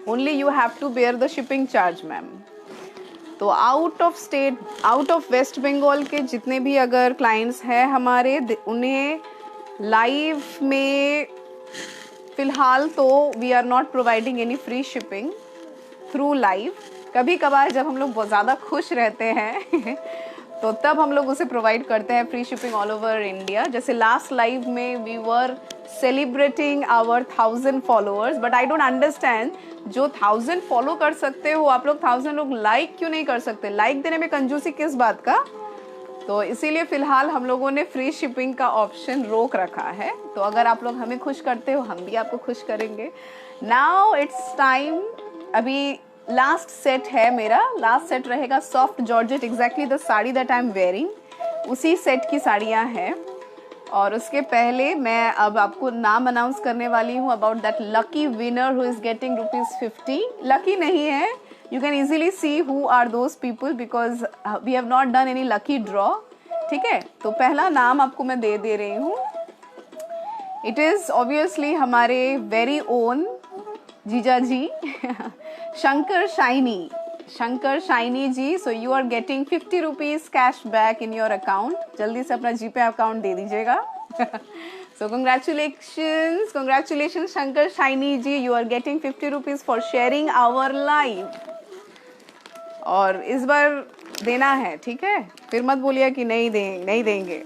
Only you have to bear the shipping charge ma'am. तो out of state, out of West Bengal के जितने भी अगर क्लाइंट्स हैं हमारे, उन्हें लाइव में फ़िलहाल तो we are not providing any free shipping through live. कभी कभार जब हम लोग बहुत ज़्यादा खुश रहते हैं तो तब हम लोग उसे प्रोवाइड करते हैं free shipping all over India. जैसे लास्ट लाइव में we were celebrating our 1000 followers. But I don't understand, जो 1000 फॉलो कर सकते हो आप लोग, 1000 लोग लाइक क्यों नहीं कर सकते? लाइक देने में कंजूसी किस बात का? तो इसीलिए फ़िलहाल हम लोगों ने फ्री शिपिंग का ऑप्शन रोक रखा है. तो अगर आप लोग हमें खुश करते हो, हम भी आपको खुश करेंगे. Now it's time. अभी लास्ट सेट है मेरा. लास्ट सेट रहेगा soft georgette, exactly the sari that I am wearing. उसी सेट की साड़ियाँ हैं. और उसके पहले मैं अब आपको नाम अनाउंस करने वाली हूँ about that lucky winner who is getting ₹50. Lucky नहीं है, you can easily see who are those people because we have not done any lucky draw. ठीक है, तो पहला नाम आपको मैं दे रही हूँ. इट इज़ ऑब्वियसली हमारे वेरी ओन जीजा जी Shankar Shaini ji. So you are getting ₹50 cash back in your account. जल्दी से अपना जीपे अकाउंट दे दीजिएगा. So congratulations Shankar Shaini ji, you are getting ₹50 for sharing our live. और इस बार देना है, ठीक है? फिर मत बोलिए कि नहीं देंगे.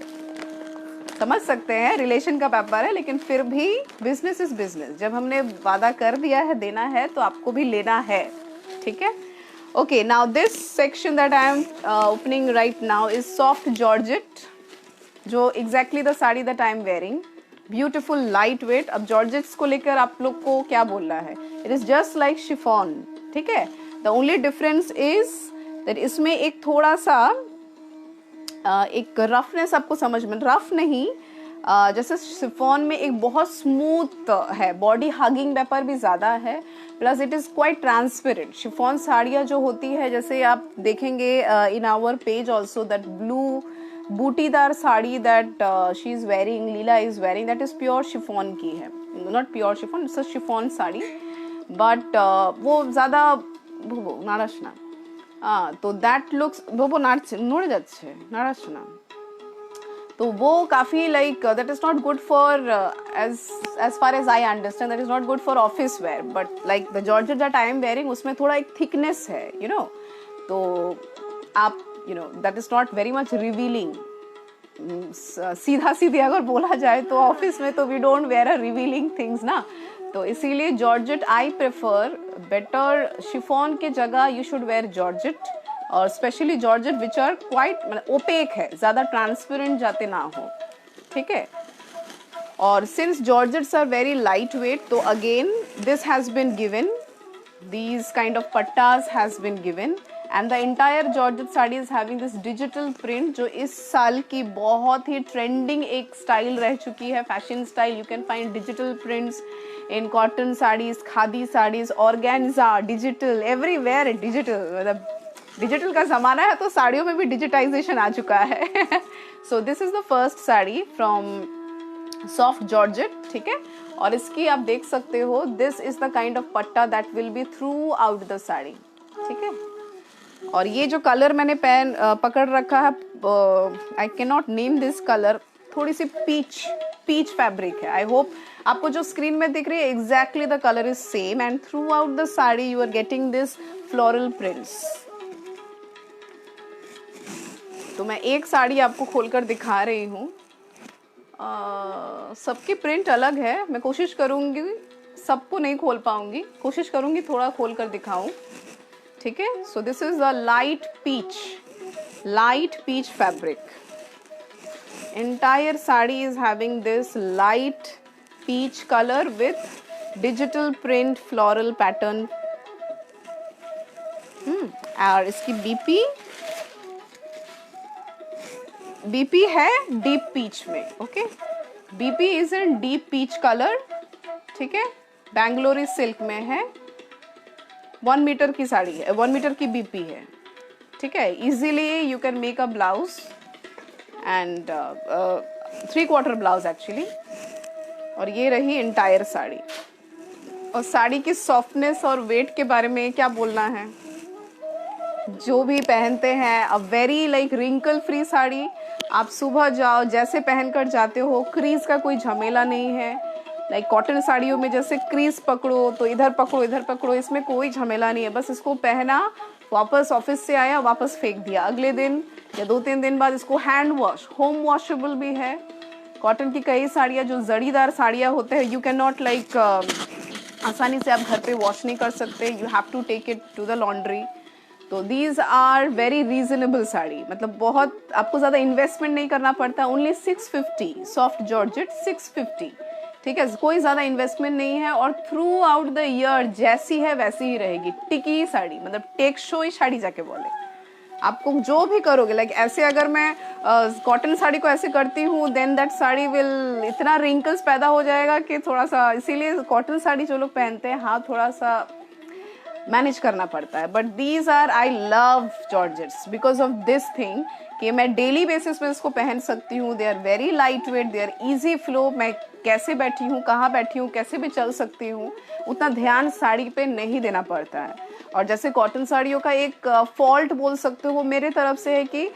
समझ सकते हैं रिलेशन का पेपर है, लेकिन फिर भी बिजनेस इज बिजनेस। जब हमने वादा कर दिया है देना है तो आपको भी लेना है, ठीक है। Okay, now this section that I am opening right now is soft georgette, जो exactly the sari that I am wearing, beautiful light weight. अब जॉर्जेट्स को लेकर आप लोग को क्या बोलना है, it is just like chiffon, ठीक है। The only difference is that इसमें एक थोड़ा सा एक रफनेस आपको समझ में, रफ नहीं, जैसे शिफॉन में एक बहुत स्मूथ है, बॉडी हगिंग पेपर भी ज़्यादा है, plus it is quite transparent. Chiffon साड़ियाँ जो होती है, जैसे आप देखेंगे in our page also, that blue बूटीदार sari that she is wearing, Leela is wearing, that is pure chiffon की है, not pure chiffon, it's a chiffon sari, but वो ज़्यादा नाराज ना, तो दैट लुक्स वो नड़े जाच्छे नाराज ना, तो वो काफ़ी like that is not good for as far as I understand, that is not good for office wear, but like the georgette that I am wearing उसमें थोड़ा एक थिकनेस है, यू नो, तो आप you know that is not very much revealing. सीधा सीधे अगर बोला जाए तो ऑफिस में तो we don't wear a revealing things ना, तो इसीलिए georgette I prefer better. Chiffon के जगह यू शुड वेयर जॉर्जेट, और specially georgette which are quite मतलब ओपेक है, ज़्यादा ट्रांसपेरेंट जाते ना हो, ठीक है। और since georgettes are very light weight, तो again this has been given, these kind of pattas has been given, and the entire Georgette sari is having this digital print, जो इस साल की बहुत ही ट्रेंडिंग एक स्टाइल रह चुकी है, fashion style. You can find digital prints in cotton saris, khadi saris, organza, digital, everywhere digital, मतलब डिजिटल का ज़माना है तो साड़ियों में भी डिजिटाइजेशन आ चुका है। So this is the first sari from soft georgette, ठीक है। और इसकी आप देख सकते हो, this is the kind of पट्टा that will be throughout the sari, ठीक है। और ये जो कलर मैंने पकड़ रखा है, आई can not name this colour, थोड़ी सी पीच फैब्रिक है। आई होप आपको जो स्क्रीन में दिख रही है exactly the colour is same, and throughout the sari you are getting this floral prints. तो मैं एक साड़ी आपको खोलकर दिखा रही हूँ, सबकी प्रिंट अलग है, मैं कोशिश करूँगी, सबको नहीं खोल पाऊँगी, कोशिश करूँगी थोड़ा खोल कर दिखाऊँ, ठीक है। So this is the light peach fabric, entire sari is having this light peach color with digital print floral pattern। और इसकी बीपी है डीप पीच में, okay. BP is in deep peach colour, ठीक है, बेंगलोरी सिल्क में है, 1 मीटर की साड़ी है, 1 मीटर की बीपी है, ठीक है। Easily you can make a blouse and 3/4 blouse actually. और ये रही एंटायर साड़ी। और साड़ी की सॉफ्टनेस और वेट के बारे में क्या बोलना है, जो भी पहनते हैं, a very like wrinkle free sari. आप सुबह जाओ, जैसे पहनकर जाते हो, क्रीज का कोई झमेला नहीं है। लाइक कॉटन साड़ियों में जैसे क्रीज पकड़ो तो इधर पकड़ो, इसमें कोई झमेला नहीं है। बस इसको पहना, वापस ऑफिस से आया, वापस फेंक दिया, अगले दिन या 2-3 दिन बाद इसको हैंड वॉश, होम वॉशेबल भी है। कॉटन की कई साड़ियाँ जो जड़ीदार साड़ियाँ होते हैं, यू कैन नॉट लाइक आसानी से आप घर पे वॉश नहीं कर सकते, you have to take it to the laundry. तो these are very reasonable sari, मतलब बहुत आपको ज़्यादा इन्वेस्टमेंट नहीं करना पड़ता। ओनली 650, सॉफ्ट जॉर्जेट 650, ठीक है, कोई ज़्यादा इन्वेस्टमेंट नहीं है। और थ्रू आउट द ईयर जैसी है वैसी ही रहेगी, टिकी साड़ी, मतलब टेक शो ही साड़ी जाके बोले। आपको जो भी करोगे, लाइक ऐसे अगर मैं कॉटन साड़ी को ऐसे करती हूँ, देन दैट साड़ी विल, इतना रिंकल्स पैदा हो जाएगा कि थोड़ा सा, इसीलिए कॉटन साड़ी जो लोग पहनते हैं, हाँ थोड़ा सा मैनेज करना पड़ता है। But these are, I love georgettes because of this thing, कि मैं डेली बेसिस पे इसको पहन सकती हूँ। They are very light weight, they are easy flow, मैं कैसे बैठी हूँ, कहाँ बैठी हूँ, कैसे भी चल सकती हूँ, उतना ध्यान साड़ी पे नहीं देना पड़ता है। और जैसे कॉटन साड़ियों का एक फॉल्ट बोल सकते हो मेरे तरफ से है कि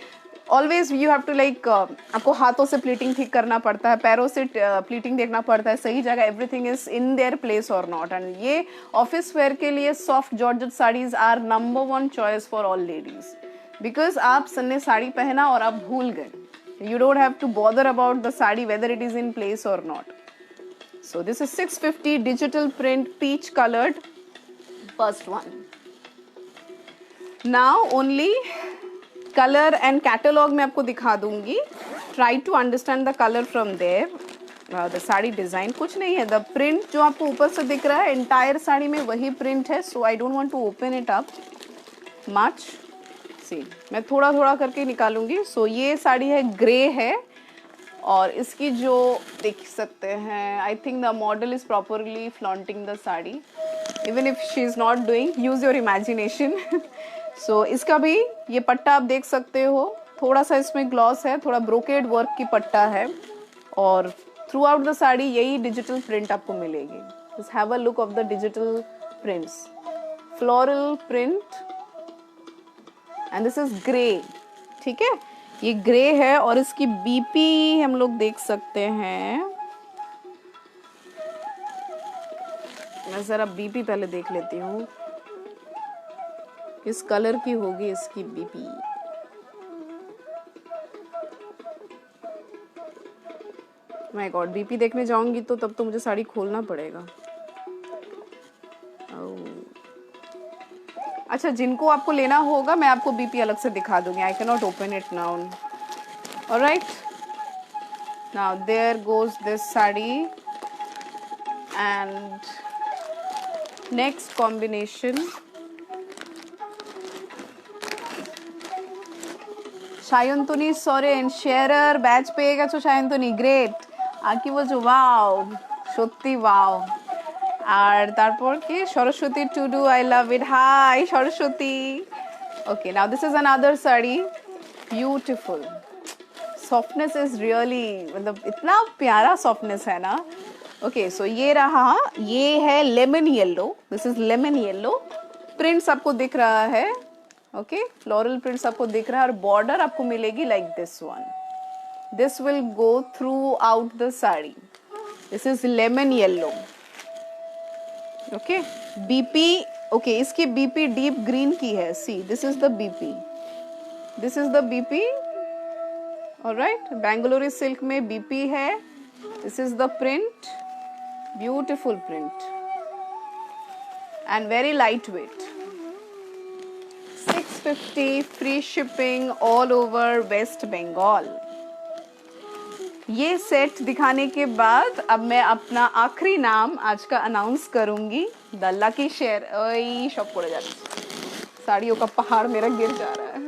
always you have to like, आपको हाथों से प्लीटिंग ठीक करना पड़ता है, पैरों से प्लीटिंग देखना पड़ता है, सही जगह everything is in their place और नॉट। एंड ये ऑफिस वेयर के लिए soft georgette saris are number 1 choice for all ladies, because आप सन्ने साड़ी पहना और आप भूल गए, You don't have to bother about the sari whether it is in place or not. So this is 650 digital print peach colored, first one. Now only color and catalog मैं आपको दिखा दूंगी. Try to understand the color from there. The sari design कुछ नहीं है. The print जो आपको ऊपर से दिख रहा है entire साड़ी में वही print है. So I don't want to open it up much. See, मैं थोड़ा थोड़ा करके निकालूंगी. So ये साड़ी है ग्रे है और इसकी जो देख सकते हैं, I think the model is properly flaunting the sari. Even if she is not doing, use your imagination. So इसका भी ये पट्टा आप देख सकते हो. थोड़ा सा इसमें ग्लॉस है, थोड़ा ब्रोकेड वर्क की पट्टा है और थ्रू आउट द साड़ी यही डिजिटल प्रिंट आपको मिलेगी. Just have a look of the digital prints. Floral print and this is grey. ठीक है, ये ग्रे है और इसकी बीपी हम लोग देख सकते हैं. मैं जरा बीपी पहले देख लेती हूँ किस कलर की होगी इसकी बीपी. माय गॉड, बीपी देखने जाऊंगी तो तब तो मुझे साड़ी खोलना पड़ेगा. अच्छा, जिनको आपको लेना होगा मैं आपको बीपी अलग से दिखा दूंगी. I can not open it now. Alright, now there goes this sari and next combination. Sayantani Soren sharer badge পেয়ে গেছো সায়ন্তনী, গ্রেট. আর কি বলছো, ওয়াও, সত্যি ওয়াও. আর তারপর কি Saraswati Tudu, I love it. Hi Saraswati. Okay, now this is another sari. Beautiful. Softness is really, मतलब इतना प्यारा सॉफ्टनेस है ना. ओके, सो ये रहा, ये है lemon yellow. This is lemon yellow. Prints आपको दिख रहा है. ओके, फ्लोरल प्रिंट्स आपको दिख रहा है और बॉर्डर आपको मिलेगी like this one. This will go throughout the sari. This is lemon yellow. Okay, BP, okay, इसकी बीपी डीप ग्रीन की है. See, this is the BP. This is the BP. Alright, Bangalori silk में BP है. This is the print. Beautiful print and very light weight. 650 free shipping all over waste Bengal. ये set दिखाने के बाद अब मैं अपना आखिरी नाम आज का अनाउंस करूंगी. The lucky share. ओए शॉप पड़ जाती, साड़ियों का पहाड़ मेरा गिर जा रहा है.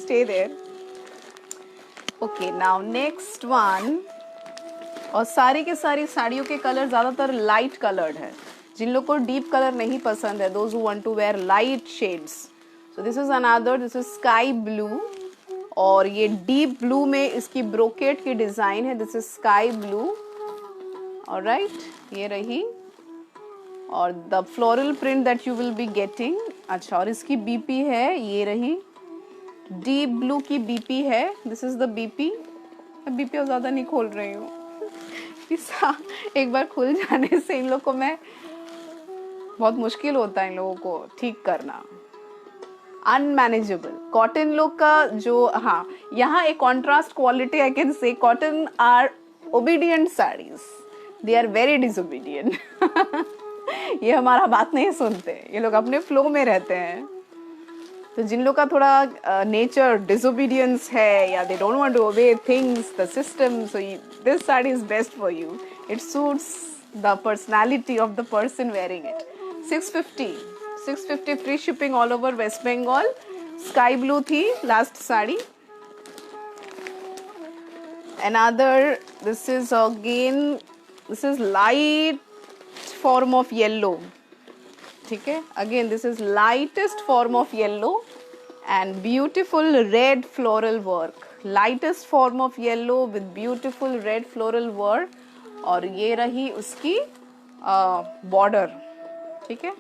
Stay there. Okay, now next one. और सारी के सारी साड़ियों के कलर ज़्यादातर लाइट कलर्ड है. जिन लोग को डीप कलर नहीं पसंद है, those who want to wear light shades. So this is another, this is sky blue और ये डीप ब्लू में इसकी ब्रोकेट की डिजाइन है. This is sky blue. Alright, ये रही और the floral print that you will be getting. अच्छा, और इसकी बीपी है, ये रही डीप ब्लू की बीपी है. This is the BP. BP ज़्यादा नहीं खोल रही हूँ. एक बार खुल जाने से इन लोग को मैं, बहुत मुश्किल होता है इन लोगों को ठीक करना. अनमैनेजेबल. कॉटन लोग का जो, हाँ, यहाँ एक contrast quality I can say. Cotton are obedient saris, they are very disobedient. ये हमारा बात नहीं सुनते, ये लोग अपने फ्लो में रहते हैं. तो जिन लोग का थोड़ा नेचर डिसोबीडियंस है या they don't want to obey things, the system, so this sari is best for you. It suits the personality of the person wearing it. 650 free shipping all over waste Bengal. Sky blue थी last sari. Another, this is again, this is light form of yellow. ठीक है, again this is lightest form of yellow and beautiful red floral work. Lightest form of yellow with beautiful red floral work. और ये रही उसकी border. ठीक है,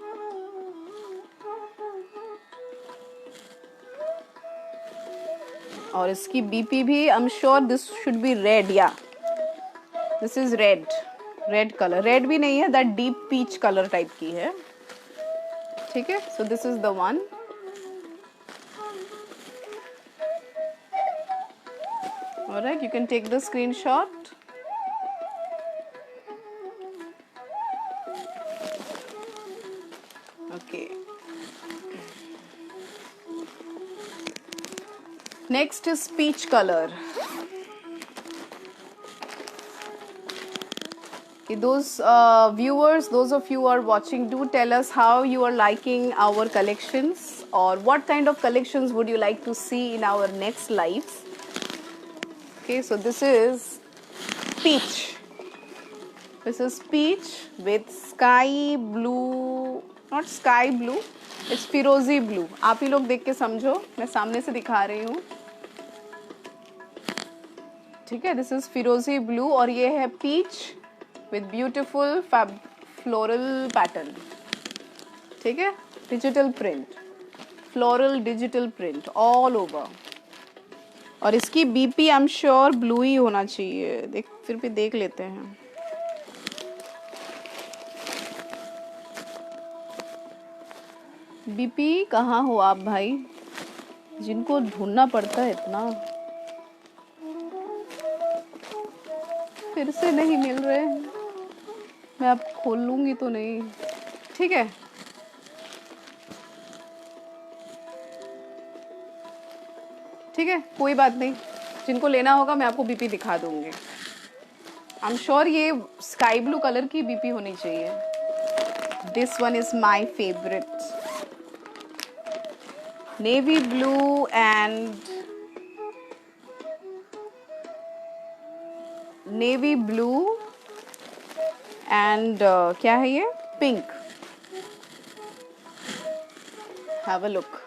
और इसकी बीपी भी, I am sure this should be red. Yeah this is red. Red colour, red भी नहीं है, that deep peach colour type की है. ठीक है, so this is the one. Alright, you can take the screenshot. Okay. Next is peach color. Okay, those viewers, those of you who are watching, do tell us how you are liking our collections, or what kind of collections would you like to see in our next lives. Okay, so this is peach. This is peach with sky blue, not sky blue, it's फिरोजी blue. आप ही लोग देख के समझो, मैं सामने से दिखा रही हूँ. ठीक है, this is फिरोजी blue और ये है peach with beautiful floral pattern. ठीक है, digital print, floral digital print all over. और इसकी BP I'm sure blue ही होना चाहिए. देख फिर भी देख लेते हैं. बीपी कहाँ हो आप भाई, जिनको ढूंढना पड़ता है इतना, फिर से नहीं मिल रहे. मैं अब खोल लूंगी तो नहीं. ठीक है, ठीक है, कोई बात नहीं. जिनको लेना होगा मैं आपको बीपी दिखा दूंगी. आई एम श्योर ये स्काई ब्लू कलर की बीपी होनी चाहिए. This one is my favourite. Navy blue and navy blue and क्या है ये, pink. Have a look.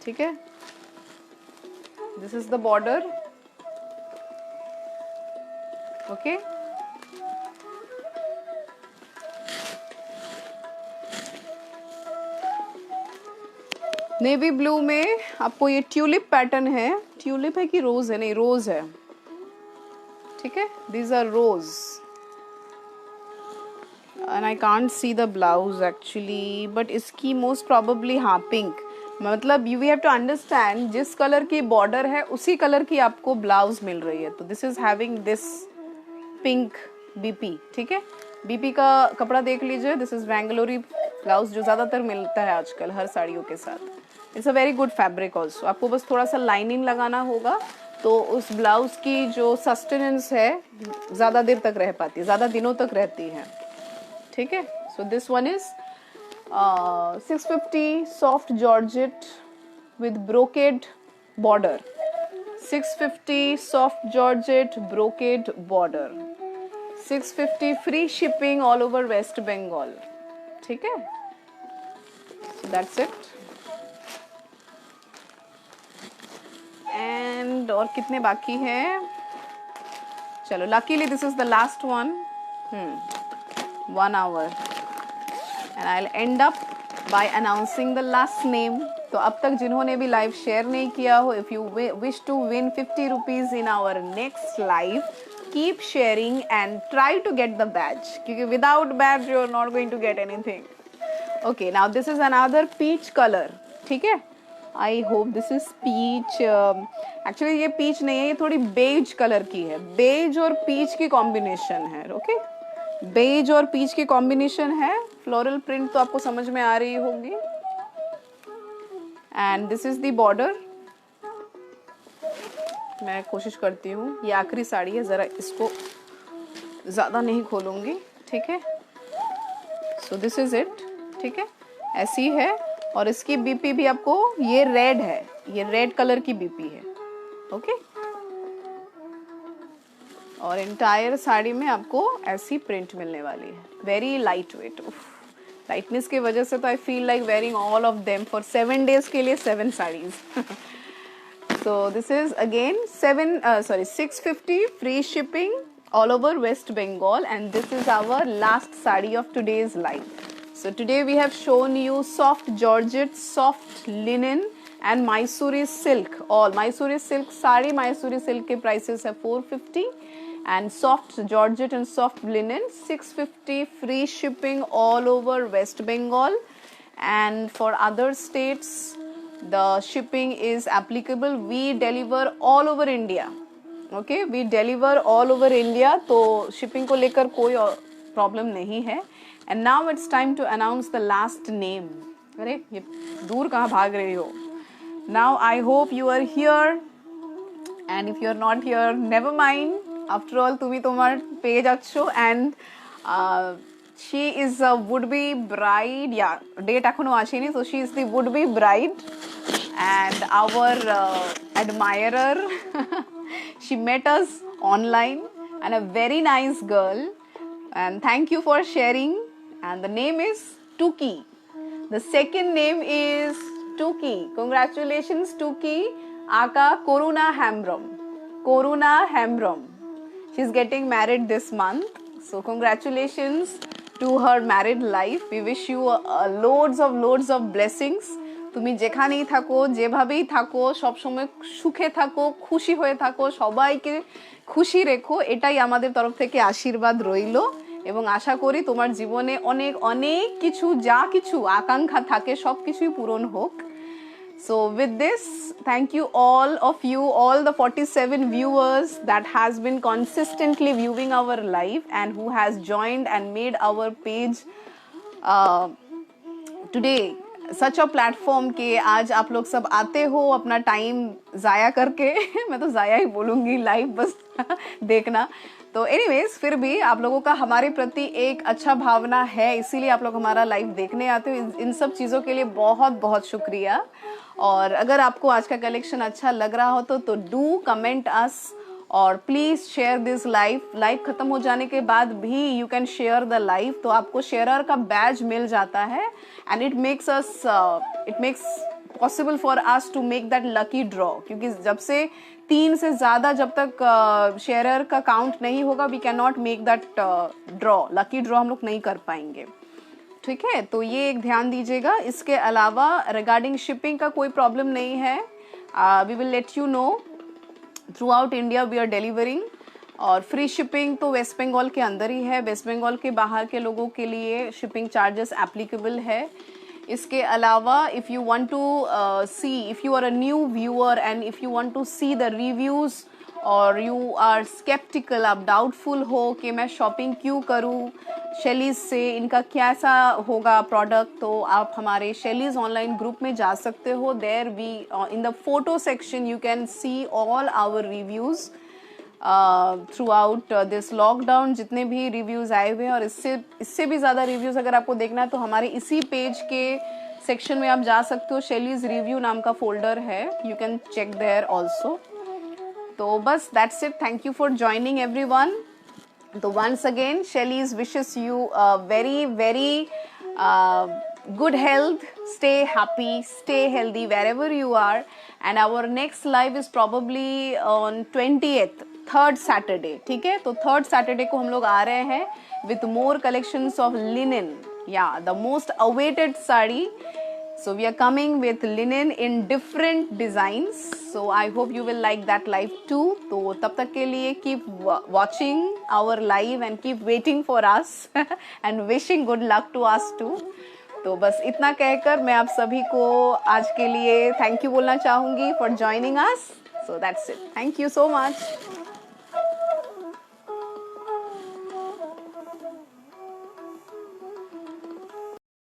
ठीक है, this is the border. Okay. Navy blue में आपको ये ट्यूलिप पैटर्न है. ट्यूलिप है कि रोज है? नहीं, रोज है. ठीक है, these are rose and I can't see the blouse actually, but इसकी मोस्ट प्रोबेबली हाँ पिंक. मतलब यू हैव टू अंडरस्टैंड, जिस कलर की बॉर्डर है उसी कलर की आपको ब्लाउज मिल रही है. तो this is having this pink BP. ठीक है, बीपी का कपड़ा देख लीजिए. दिस इज बेंगलोरी ब्लाउज जो ज़्यादातर मिलता है आजकल हर साड़ियों के साथ. It's a very good fabric also. आपको बस थोड़ा सा लाइनिंग लगाना होगा तो उस ब्लाउज की जो सस्टेनेंस है ज़्यादा देर तक रह पाती है, ज़्यादा दिनों तक रहती है. ठीक है, so this one is 650 soft georgette with brocade border. 650 soft georgette brocade border. 650 free shipping all over waste Bengal. ठीक है, so that's it. And और कितने बाकी हैं? चलो, luckily this is the last one. 1 hour and I'll end up by announcing the last name. तो अब तक जिन्होंने भी लाइव शेयर नहीं किया हो, if you wish to win 50 rupees in our next live, keep sharing and try to get the badge, क्योंकि without badge you are not going to get anything. Okay, now this is another peach color. ठीक है, I hope this is peach. Actually ये peach नहीं है, ये थोड़ी beige colour की है. beige और peach की कॉम्बिनेशन है. ओके, beige और peach की कॉम्बिनेशन है. फ्लोरल प्रिंट तो आपको समझ में आ रही होगी. And this is the border. मैं कोशिश करती हूँ, ये आखिरी साड़ी है, ज़रा इसको ज़्यादा नहीं खोलूँगी. ठीक है, सो दिस इज़ इट. ठीक है, ऐसी है. और इसकी बीपी भी आपको, ये रेड है, ये रेड कलर की बीपी है. ओके, और इंटायर साड़ी में आपको ऐसी प्रिंट मिलने वाली है. Very light wait. लाइटनेस की वजह से तो I feel like wearing all of them for 7 days के लिए 7 saris. So this is again 650 free shipping all over West Bengal, and this is our last sari of today's live. So today we have shown you soft georgette, soft linen and Mysore silk. All Mysore silk sari, Mysore silk के prices है 450 and soft georgette and soft linen 650. Free shipping all over West Bengal, and for other states the shipping is applicable. We deliver all over India. Okay, we deliver all over India, तो shipping को लेकर कोई problem नहीं है. And now it's time to announce the last name. अरे ये दूर कहाँ भाग रही हो? Now I hope you are here, and if you are not here, never mind. After all, তুমি তোমার পেয়ে যাচ্ছো, and she is a would-be bride. Yeah, date এখনো আসেনি, so she is the would-be bride and our admirer. She met us online and a very nice girl, and thank you for sharing. And the name is Tuki. The second name is Tuki. Congratulations, Tuki. Aka Koruna Hambrom. Koruna Hambrom. She's getting married this month. So congratulations to her married life. We wish you loads of blessings. তুমি যেখানেই থাকো, যেভাবেই থাকো, সব সময় সুখে থাকো, খুশি হয়ে থাকো, সবাইকে খুশি রেখো, এটাই আমাদের তরফ থেকে আশীর্বাদ রইলো। এবং আশা করি তোমার জীবনে অনেক অনেক কিছু, যা কিছু আকাঙ্ক্ষা থাকে সব কিছুই পূরণ হোক। So with this, thank you all of you, all the 47 viewers that has been consistently viewing our live and who has joined and made our page today such a platform के आज आप लोग सब आते हो अपना टाइम ज़ाया करके मैं तो ज़ाया ही बोलूँगी, लाइव बस देखना। तो एनीवेज फिर भी आप लोगों का हमारे प्रति एक अच्छा भावना है, इसीलिए आप लोग हमारा लाइव देखने आते हो। इन सब चीज़ों के लिए बहुत बहुत शुक्रिया। और अगर आपको आज का कलेक्शन अच्छा लग रहा हो तो डू कमेंट अस, और प्लीज़ शेयर दिस लाइव ख़त्म हो जाने के बाद भी you can share the live, तो आपको शेयरर का बैज मिल जाता है, and it makes possible for us to make that lucky draw. क्योंकि जब से 3 से ज़्यादा जब तक शेयरर का काउंट नहीं होगा, we can not make that draw, lucky draw हम लोग नहीं कर पाएंगे। ठीक है, तो ये एक ध्यान दीजिएगा। इसके अलावा रिगार्डिंग शिपिंग का कोई प्रॉब्लम नहीं है, we will let you know throughout India we are delivering. और फ्री शिपिंग तो वेस्ट बंगाल के अंदर ही है, वेस्ट बंगाल के बाहर के लोगों के लिए शिपिंग चार्जेस एप्लीकेबल है। इसके अलावा if you want to see, if you are a new viewer and if you want to see the reviews और यू आर स्केप्टिकल, आप डाउटफुल हो कि मैं शॉपिंग क्यों करूं शेलीज़ से, इनका कैसा होगा प्रोडक्ट, तो आप हमारे शेलीज़ ऑनलाइन ग्रुप में जा सकते हो। There we in the photo section you can see all our reviews throughout this lockdown, जितने भी रिव्यूज़ आए हुए हैं। और इससे भी ज़्यादा रिव्यूज़ अगर आपको देखना है तो हमारे इसी पेज के सेक्शन में आप जा सकते हो, शेलीज़ रिव्यू नाम का फोल्डर है, you can check there also. तो बस that's it, thank you for joining everyone. तो once again Shelly's wishes you very very good health, stay happy, stay healthy wherever you are, and our next live is probably on 20th, third Saturday. ठीक है, तो third Saturday को हम लोग आ रहे हैं with more collections of linen, या the most awaited sari. So we are coming with linen in different designs. So I hope you will like that live too. तो तब तक के लिए keep watching our live and keep waiting for us and wishing good luck to us too. तो बस इतना कहकर मैं आप सभी को आज के लिए थैंक यू बोलना चाहूँगी for joining us. So that's it. Thank you so much.